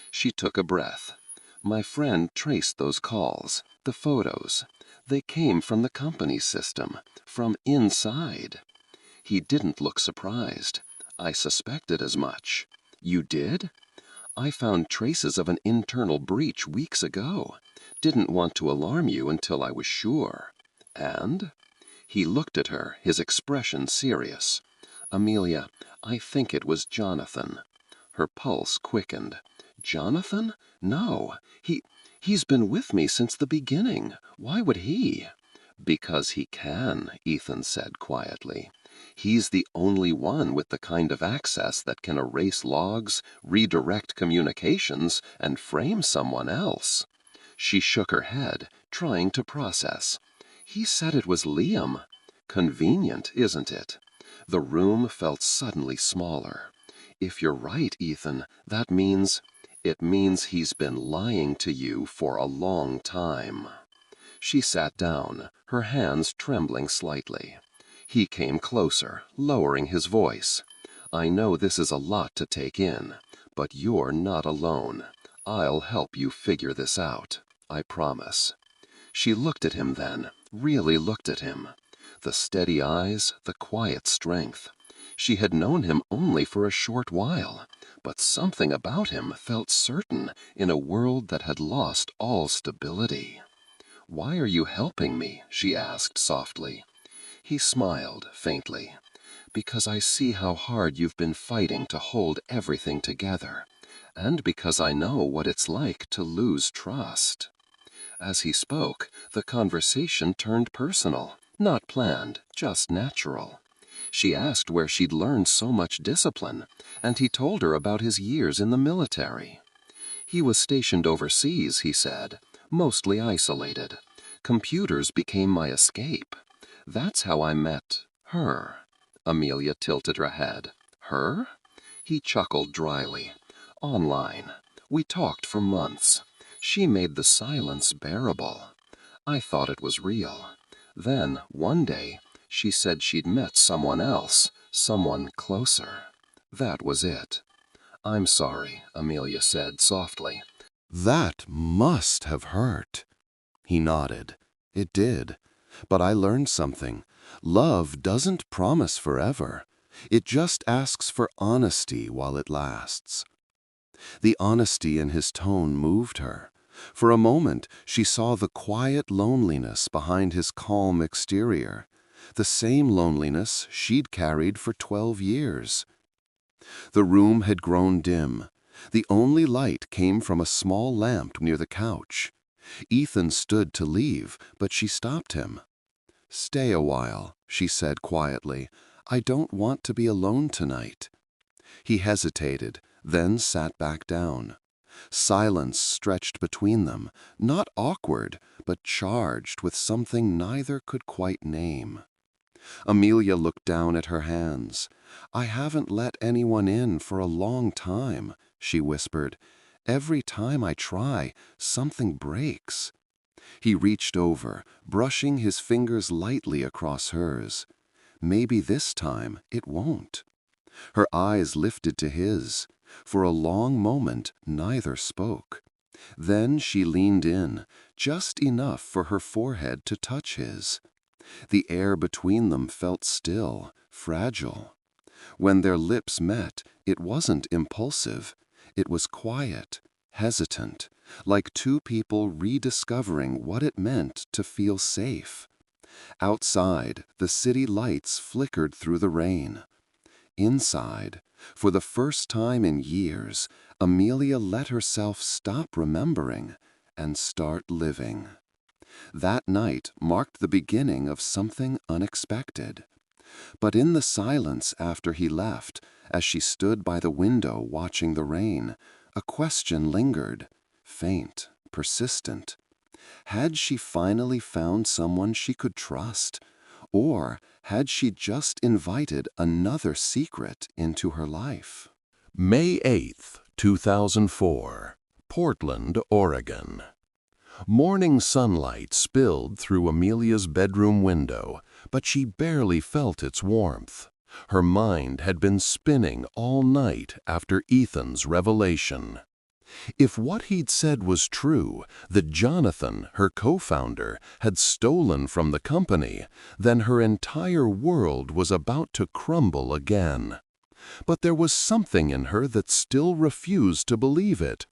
She took a breath. "My friend traced those calls, the photos. They came from the company system, from inside." He didn't look surprised. "I suspected as much." "You did?" "I found traces of an internal breach weeks ago. Didn't want to alarm you until I was sure." "And?" He looked at her, his expression serious. "Amelia, I think it was Jonathan." Her pulse quickened. "Jonathan? No. He's been with me since the beginning. Why would he?" "Because he can," Ethan said quietly. "He's the only one with the kind of access that can erase logs, redirect communications, and frame someone else." She shook her head, trying to process. "He said it was Liam." "Convenient, isn't it?" The room felt suddenly smaller. "If you're right, Ethan, that means—" "It means he's been lying to you for a long time." She sat down, her hands trembling slightly. He came closer, lowering his voice. "I know this is a lot to take in, but you're not alone. I'll help you figure this out. I promise." She looked at him then, really looked at him. The steady eyes, the quiet strength. She had known him only for a short while, but something about him felt certain in a world that had lost all stability. "Why are you helping me?" she asked softly. He smiled faintly. "Because I see how hard you've been fighting to hold everything together, and because I know what it's like to lose trust." As he spoke, the conversation turned personal, not planned, just natural. She asked where she'd learned so much discipline, and he told her about his years in the military. "He was stationed overseas," he said, "mostly isolated. Computers became my escape. That's how I met her." Amelia tilted her head. "Her?" He chuckled dryly. "Online. We talked for months. She made the silence bearable. I thought it was real. Then, one day, she said she'd met someone else, someone closer. That was it." "I'm sorry," Amelia said softly. That must have hurt. He nodded. It did. But I learned something. Love doesn't promise forever. It just asks for honesty while it lasts. The honesty in his tone moved her. For a moment, she saw the quiet loneliness behind his calm exterior, the same loneliness she'd carried for 12 years. The room had grown dim. The only light came from a small lamp near the couch. Ethan stood to leave, but she stopped him. "Stay a while," she said quietly. "I don't want to be alone tonight." He hesitated, then sat back down. Silence stretched between them, not awkward, but charged with something neither could quite name. Amelia looked down at her hands. "I haven't let anyone in for a long time," she whispered. "Every time I try, something breaks." He reached over, brushing his fingers lightly across hers. "Maybe this time it won't." Her eyes lifted to his. For a long moment, neither spoke. Then she leaned in, just enough for her forehead to touch his. The air between them felt still, fragile. When their lips met, it wasn't impulsive. It was quiet, hesitant, like two people rediscovering what it meant to feel safe. Outside, the city lights flickered through the rain. Inside, for the first time in years, Amelia let herself stop remembering and start living. That night marked the beginning of something unexpected. But in the silence after he left, as she stood by the window watching the rain, a question lingered, faint, persistent. Had she finally found someone she could trust? Or had she just invited another secret into her life? May 8th, 2004, Portland, Oregon. Morning sunlight spilled through Amelia's bedroom window, but she barely felt its warmth. Her mind had been spinning all night after Ethan's revelation. If what he'd said was true, that Jonathan, her co-founder, had stolen from the company, then her entire world was about to crumble again. But there was something in her that still refused to believe it.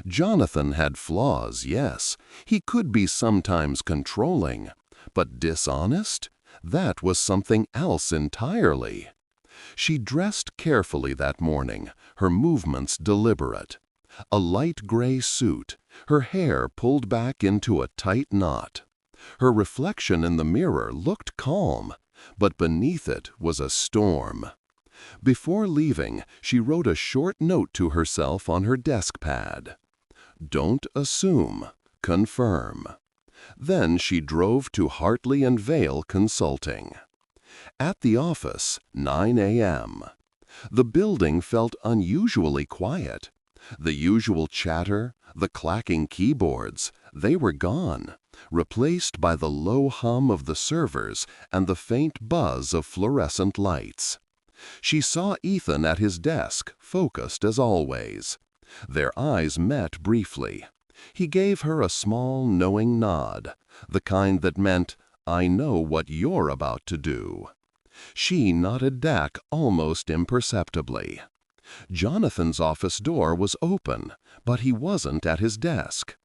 Jonathan had flaws, yes. He could be sometimes controlling. But dishonest? That was something else entirely. She dressed carefully that morning, her movements deliberate. A light gray suit, her hair pulled back into a tight knot. Her reflection in the mirror looked calm, but beneath it was a storm. Before leaving, she wrote a short note to herself on her desk pad. Don't assume, confirm. Then she drove to Hartley and Vale Consulting. At the office, 9 a.m. The building felt unusually quiet. The usual chatter, the clacking keyboards, they were gone, replaced by the low hum of the servers and the faint buzz of fluorescent lights. She saw Ethan at his desk, focused as always. Their eyes met briefly. He gave her a small, knowing nod, the kind that meant, "I know what you're about to do." She nodded back almost imperceptibly. Jonathan's office door was open, but he wasn't at his desk.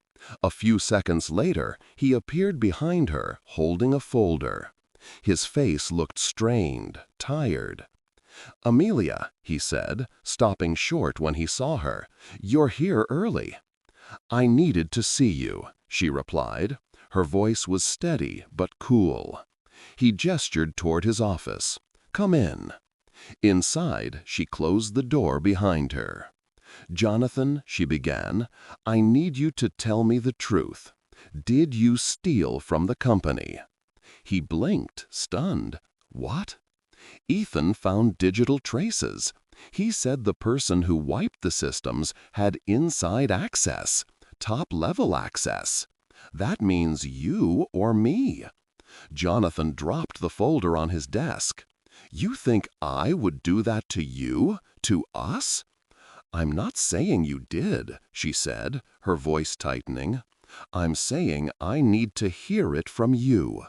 A few seconds later, he appeared behind her, holding a folder. His face looked strained, tired. "Amelia," he said, stopping short when he saw her, "you're here early." "I needed to see you," she replied. Her voice was steady but cool. He gestured toward his office. "Come in." Inside, she closed the door behind her. "Jonathan," she began, "I need you to tell me the truth. Did you steal from the company?" He blinked, stunned. "What?" "Ethan found digital traces. He said the person who wiped the systems had inside access, top-level access. That means you or me." Jonathan dropped the folder on his desk. "You think I would do that to you? To us?" "I'm not saying you did," she said, her voice tightening. "I'm saying I need to hear it from you."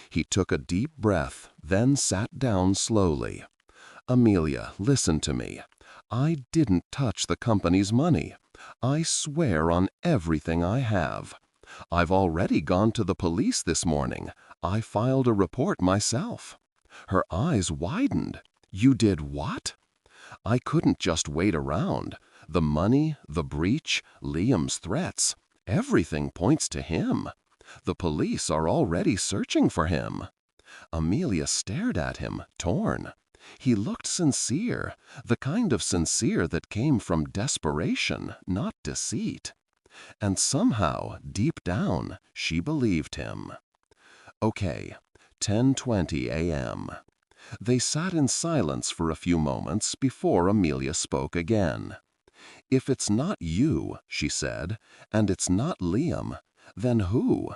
He took a deep breath, then sat down slowly. "Amelia, listen to me. I didn't touch the company's money. I swear on everything I have. I've already gone to the police this morning. I filed a report myself." Her eyes widened. "You did what?" "I couldn't just wait around. The money, the breach, Liam's threats, everything points to him. The police are already searching for him." Amelia stared at him, torn. He looked sincere, the kind of sincere that came from desperation, not deceit. And somehow, deep down, she believed him. "Okay, 10:20 a.m. They sat in silence for a few moments before Amelia spoke again. "If it's not you," she said, "and it's not Liam, then who?"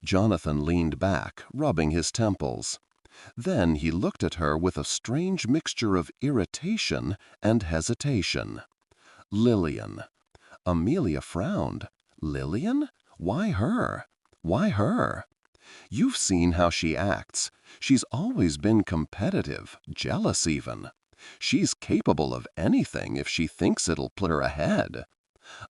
Jonathan leaned back, rubbing his temples. Then he looked at her with a strange mixture of irritation and hesitation. "Lillian." Amelia frowned. "Lillian? Why her? Why her?" "You've seen how she acts. She's always been competitive, jealous even. She's capable of anything if she thinks it'll put her ahead.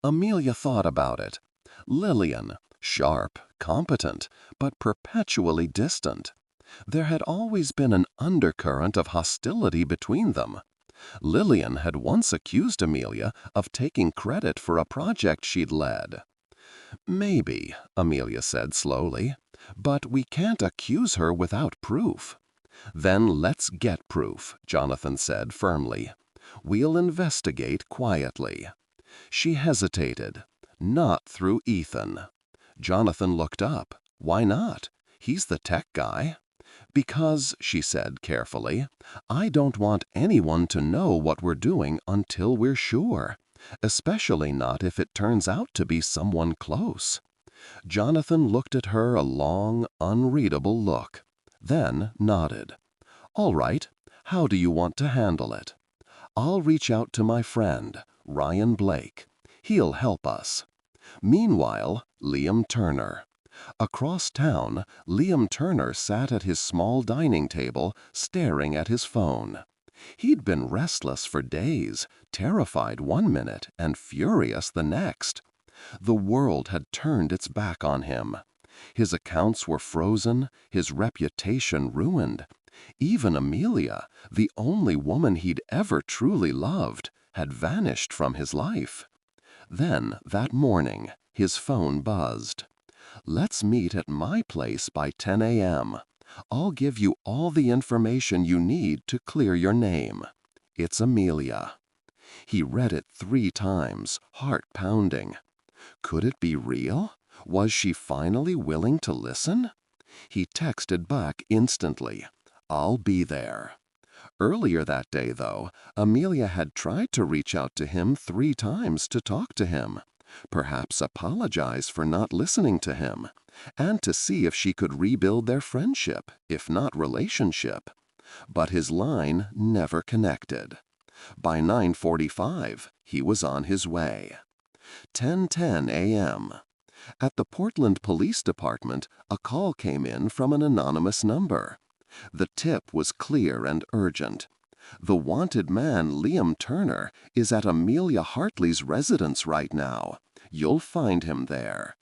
Amelia thought about it. Lillian, sharp, competent, but perpetually distant. There had always been an undercurrent of hostility between them. Lillian had once accused Amelia of taking credit for a project she'd led. "Maybe," Amelia said slowly, "but we can't accuse her without proof." "Then let's get proof," Jonathan said firmly. "We'll investigate quietly." She hesitated. "Not through Ethan." Jonathan looked up. "Why not? He's the tech guy." "Because," she said carefully, "I don't want anyone to know what we're doing until we're sure, especially not if it turns out to be someone close." Jonathan looked at her a long, unreadable look, then nodded. "All right. How do you want to handle it?" "I'll reach out to my friend, Ryan Blake. He'll help us." Meanwhile, Liam Turner. Across town, Liam Turner sat at his small dining table, staring at his phone. He'd been restless for days, terrified one minute and furious the next. The world had turned its back on him. His accounts were frozen, his reputation ruined. Even Amelia, the only woman he'd ever truly loved, had vanished from his life. Then, that morning, his phone buzzed. "Let's meet at my place by 10 a.m. I'll give you all the information you need to clear your name. It's Amelia." He read it 3 times, heart pounding. Could it be real? Was she finally willing to listen? He texted back instantly, "I'll be there." Earlier that day, though, Amelia had tried to reach out to him 3 times to talk to him, perhaps apologize for not listening to him, and to see if she could rebuild their friendship, if not relationship. But his line never connected. By 9:45, he was on his way. 10:10 a.m. At the Portland Police Department, a call came in from an anonymous number. The tip was clear and urgent. "The wanted man, Liam Turner, is at Amelia Hartley's residence right now. You'll find him there."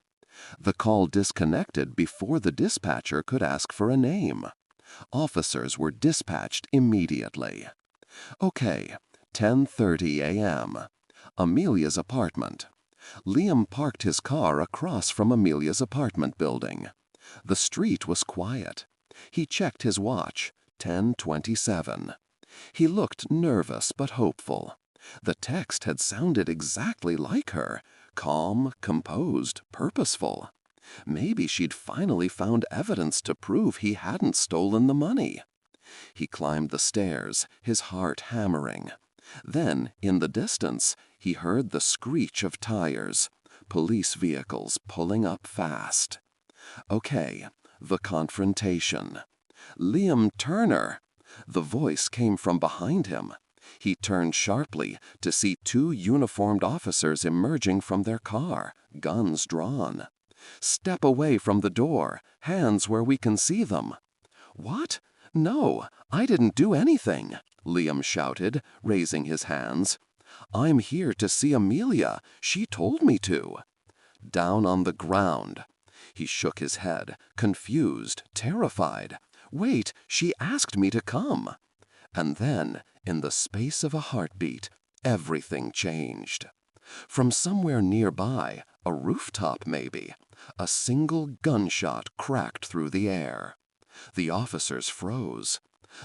The call disconnected before the dispatcher could ask for a name. Officers were dispatched immediately. Okay, 10:30 a.m. Amelia's apartment. Liam parked his car across from Amelia's apartment building. The street was quiet. He checked his watch, 10:27. He looked nervous but hopeful. The text had sounded exactly like her, calm, composed, purposeful. Maybe she'd finally found evidence to prove he hadn't stolen the money. He climbed the stairs, his heart hammering. Then, in the distance, he heard the screech of tires, police vehicles pulling up fast. Okay, the confrontation. "Liam Turner!" The voice came from behind him. He turned sharply to see 2 uniformed officers emerging from their car, guns drawn. "Step away from the door, hands where we can see them." "What? No, I didn't do anything," Liam shouted, raising his hands. "I'm here to see Amelia. She told me to." Down on the ground. He shook his head, confused, terrified. "Wait, she asked me to come." And then, in the space of a heartbeat, everything changed. From somewhere nearby, a rooftop maybe, a single gunshot cracked through the air. The officers froze.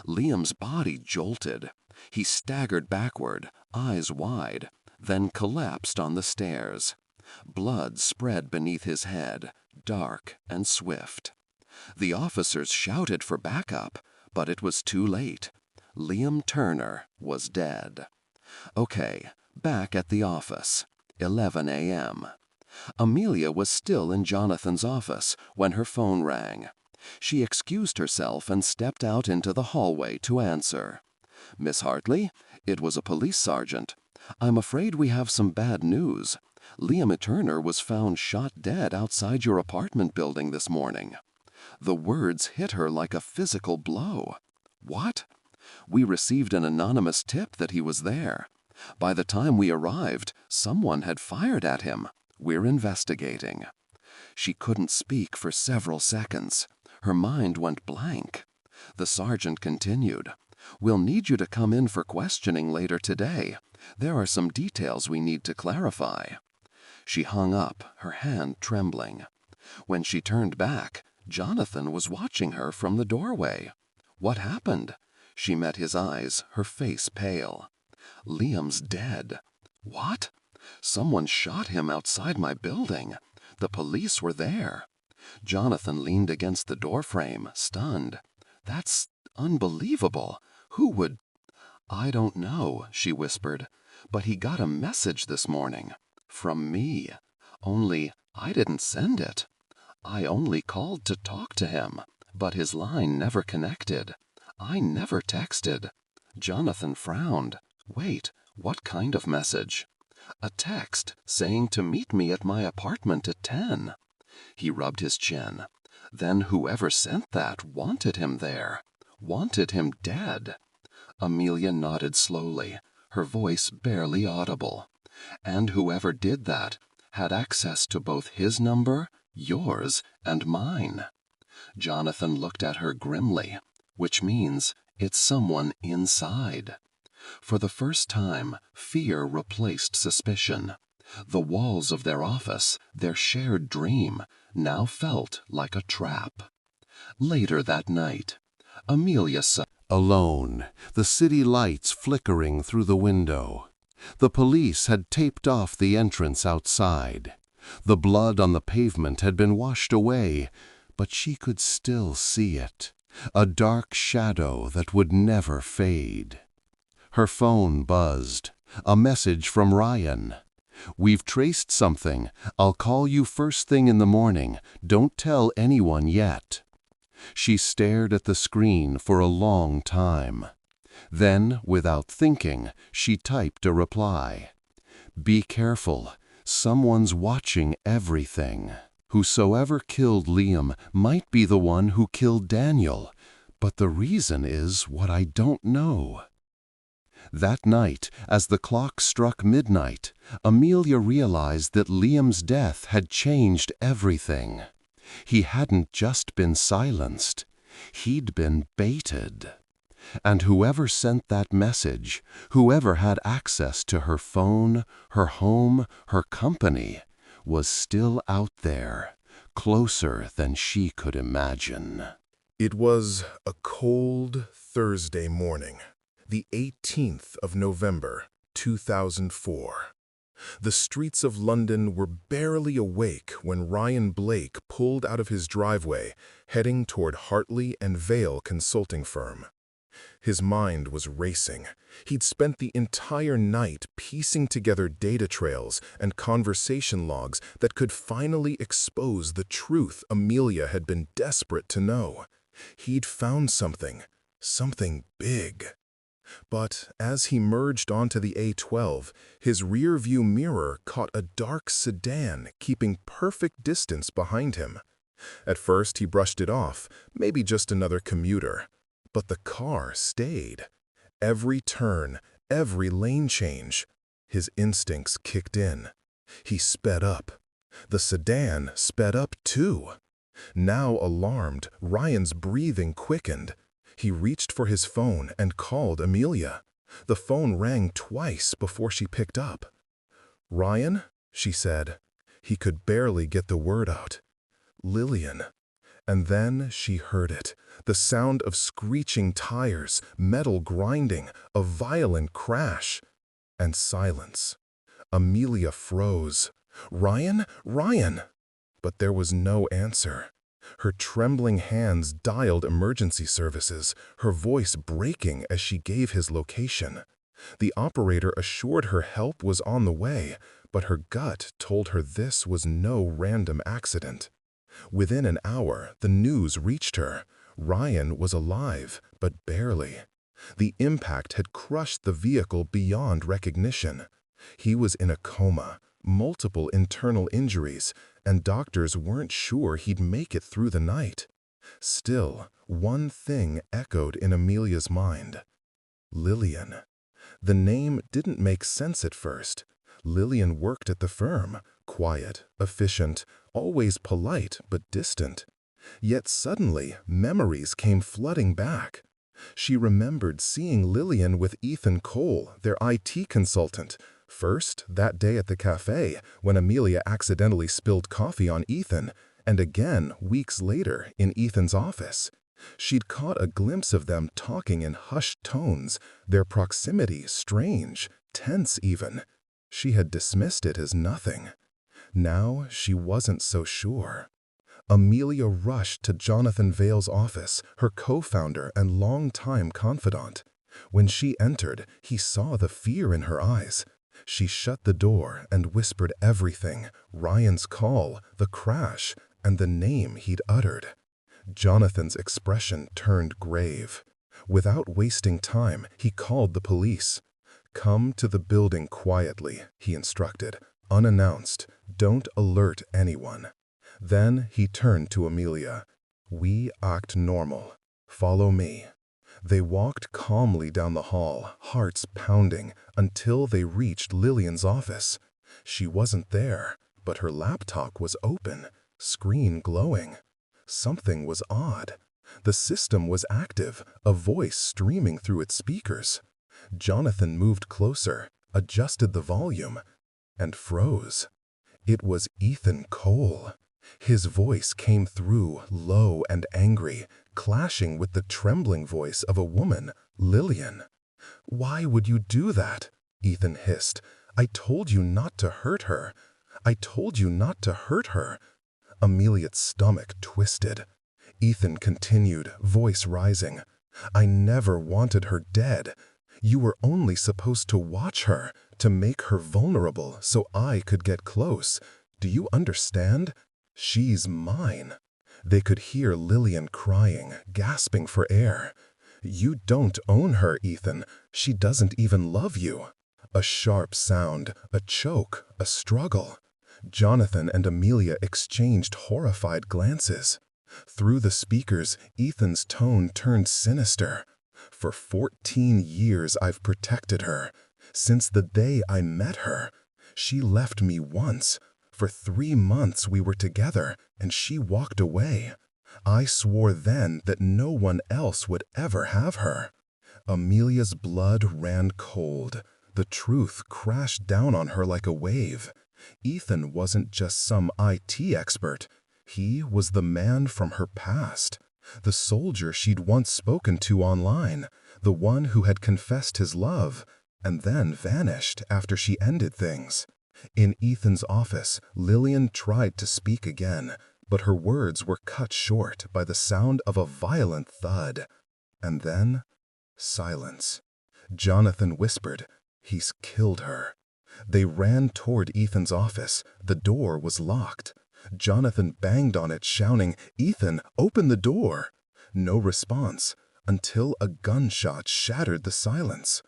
Liam's body jolted. He staggered backward, eyes wide, then collapsed on the stairs. Blood spread beneath his head, dark and swift. The officers shouted for backup, but it was too late. Liam Turner was dead. Okay, back at the office. 11 a.m. Amelia was still in Jonathan's office when her phone rang. She excused herself and stepped out into the hallway to answer. "Miss Hartley, it was a police sergeant. I'm afraid we have some bad news. Liam Turner was found shot dead outside your apartment building this morning." The words hit her like a physical blow. "What?" We received an anonymous tip that he was there. By the time we arrived, someone had fired at him. We're investigating." She couldn't speak for several seconds. Her mind went blank. The sergeant continued, "We'll need you to come in for questioning later today. There are some details we need to clarify." She hung up, her hand trembling. When she turned back, Jonathan was watching her from the doorway. "What happened?" She met his eyes, her face pale. "Liam's dead." "What?" "Someone shot him outside my building. The police were there." Jonathan leaned against the doorframe, stunned. "That's unbelievable. Who would—" "I don't know," she whispered, "but he got a message this morning. From me. Only I didn't send it. I only called to talk to him, but his line never connected. I never texted." Jonathan frowned. "Wait, what kind of message?" "A text saying to meet me at my apartment at 10. He rubbed his chin. "Then whoever sent that wanted him there. Wanted him dead." Amelia nodded slowly, her voice barely audible. "And whoever did that had access to both his number, yours, and mine." Jonathan looked at her grimly, "Which means it's someone inside." For the first time, fear replaced suspicion. The walls of their office, their shared dream, now felt like a trap. Later that night, Amelia sat Alone, the city lights flickering through the window. The police had taped off the entrance outside. The blood on the pavement had been washed away, but she could still see it, a dark shadow that would never fade. Her phone buzzed. A message from Ryan. "We've traced something. I'll call you first thing in the morning. Don't tell anyone yet." She stared at the screen for a long time. Then, without thinking, she typed a reply. "Be careful. Someone's watching everything. Whosoever killed Liam might be the one who killed Daniel, but the reason is what I don't know." That night, as the clock struck midnight, Amelia realized that Liam's death had changed everything. He hadn't just been silenced, he'd been baited. And whoever sent that message, whoever had access to her phone, her home, her company, was still out there, closer than she could imagine. It was a cold Thursday morning, the 18th of November, 2004. The streets of London were barely awake when Ryan Blake pulled out of his driveway, heading toward Hartley and Vale consulting firm. His mind was racing. He'd spent the entire night piecing together data trails and conversation logs that could finally expose the truth Amelia had been desperate to know. He'd found something big. But as he merged onto the A12, his rear-view mirror caught a dark sedan keeping perfect distance behind him. At first he brushed it off, maybe just another commuter. But the car stayed. Every turn, every lane change, his instincts kicked in. He sped up. The sedan sped up too. Now alarmed, Ryan's breathing quickened. He reached for his phone and called Amelia. The phone rang twice before she picked up. "Ryan?" she said. He could barely get the word out. "Lillian." And then she heard it, the sound of screeching tires, metal grinding, a violent crash, and silence. Amelia froze. "Ryan? Ryan!" But there was no answer. Her trembling hands dialed emergency services, her voice breaking as she gave his location. The operator assured her help was on the way, but her gut told her this was no random accident. Within an hour, the news reached her. Ryan was alive, but barely. The impact had crushed the vehicle beyond recognition. He was in a coma, multiple internal injuries, and doctors weren't sure he'd make it through the night. Still, one thing echoed in Amelia's mind. Lillian. The name didn't make sense at first. Lillian worked at the firm, quiet, efficient, always polite but distant. Yet suddenly, memories came flooding back. She remembered seeing Lillian with Ethan Cole, their IT consultant, first that day at the cafe when Amelia accidentally spilled coffee on Ethan, and again weeks later in Ethan's office. She'd caught a glimpse of them talking in hushed tones, their proximity strange, tense even. She had dismissed it as nothing. Now she wasn't so sure. Amelia rushed to Jonathan Vale's office, her co-founder and longtime confidant. When she entered, he saw the fear in her eyes. She shut the door and whispered everything, Ryan's call, the crash, and the name he'd uttered. Jonathan's expression turned grave. Without wasting time, he called the police. "Come to the building quietly," he instructed, unannounced. "Don't alert anyone." Then he turned to Amelia. "We act normal. Follow me." They walked calmly down the hall, hearts pounding, until they reached Lillian's office. She wasn't there, but her laptop was open, screen glowing. Something was odd. The system was active, a voice streaming through its speakers. Jonathan moved closer, adjusted the volume, and froze. It was Ethan Cole. His voice came through, low and angry, clashing with the trembling voice of a woman, Lillian. "Why would you do that?" Ethan hissed. "I told you not to hurt her. I told you not to hurt her." Amelia's stomach twisted. Ethan continued, voice rising. "I never wanted her dead. You were only supposed to watch her, to make her vulnerable so I could get close. Do you understand? She's mine." They could hear Lillian crying, gasping for air. "You don't own her, Ethan. She doesn't even love you." A sharp sound, a choke, a struggle. Jonathan and Amelia exchanged horrified glances. Through the speakers, Ethan's tone turned sinister. "For 14 years I've protected her. Since the day I met her. She left me once. For 3 months we were together, and she walked away. I swore then that no one else would ever have her." Amelia's blood ran cold. The truth crashed down on her like a wave. Ethan wasn't just some IT expert. He was the man from her past. The soldier she'd once spoken to online. The one who had confessed his love, and then vanished after she ended things. In Ethan's office, Lillian tried to speak again, but her words were cut short by the sound of a violent thud. And then, silence. Jonathan whispered, "He's killed her." They ran toward Ethan's office. The door was locked. Jonathan banged on it, shouting, "Ethan, open the door!" No response, until a gunshot shattered the silence.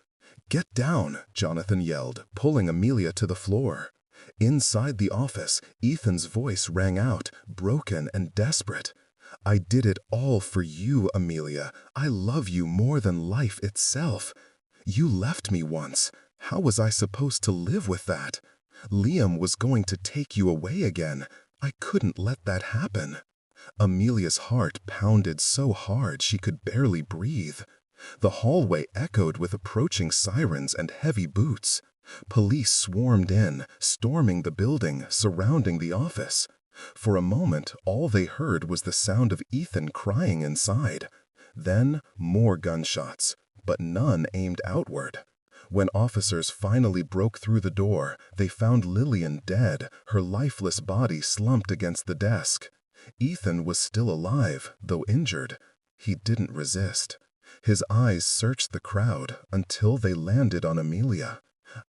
"Get down," Jonathan yelled, pulling Amelia to the floor. Inside the office, Ethan's voice rang out, broken and desperate. "I did it all for you, Amelia. I love you more than life itself. You left me once. How was I supposed to live with that? Liam was going to take you away again. I couldn't let that happen." Amelia's heart pounded so hard she could barely breathe. The hallway echoed with approaching sirens and heavy boots. Police swarmed in, storming the building, surrounding the office. For a moment, all they heard was the sound of Ethan crying inside. Then, more gunshots, but none aimed outward. When officers finally broke through the door, they found Lillian dead, her lifeless body slumped against the desk. Ethan was still alive, though injured. He didn't resist. His eyes searched the crowd until they landed on Amelia.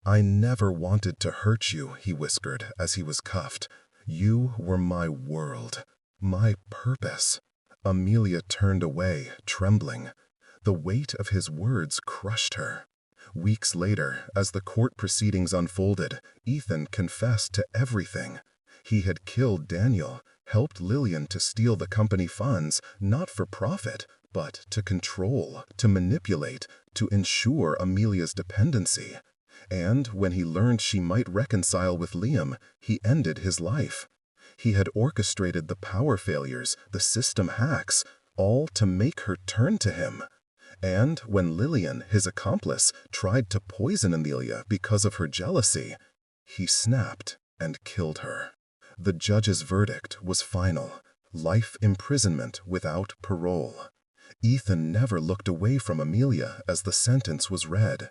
"I never wanted to hurt you," he whispered as he was cuffed. "You were my world, my purpose." Amelia turned away, trembling. The weight of his words crushed her. Weeks later, as the court proceedings unfolded, Ethan confessed to everything. He had killed Daniel, helped Lillian to steal the company funds, not for profit, but to control, to manipulate, to ensure Amelia's dependency. And when he learned she might reconcile with Liam, he ended his life. He had orchestrated the power failures, the system hacks, all to make her turn to him. And when Lillian, his accomplice, tried to poison Amelia because of her jealousy, he snapped and killed her. The judge's verdict was final: life imprisonment without parole. Ethan never looked away from Amelia as the sentence was read.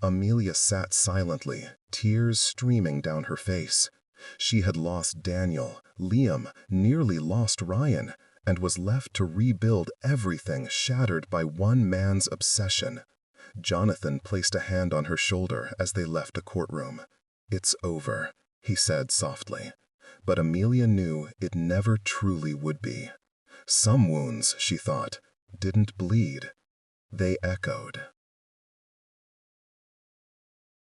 Amelia sat silently, tears streaming down her face. She had lost Daniel, Liam, nearly lost Ryan, and was left to rebuild everything shattered by one man's obsession. Jonathan placed a hand on her shoulder as they left the courtroom. "It's over," he said softly. But Amelia knew it never truly would be. Some wounds, she thought, didn't bleed. They echoed.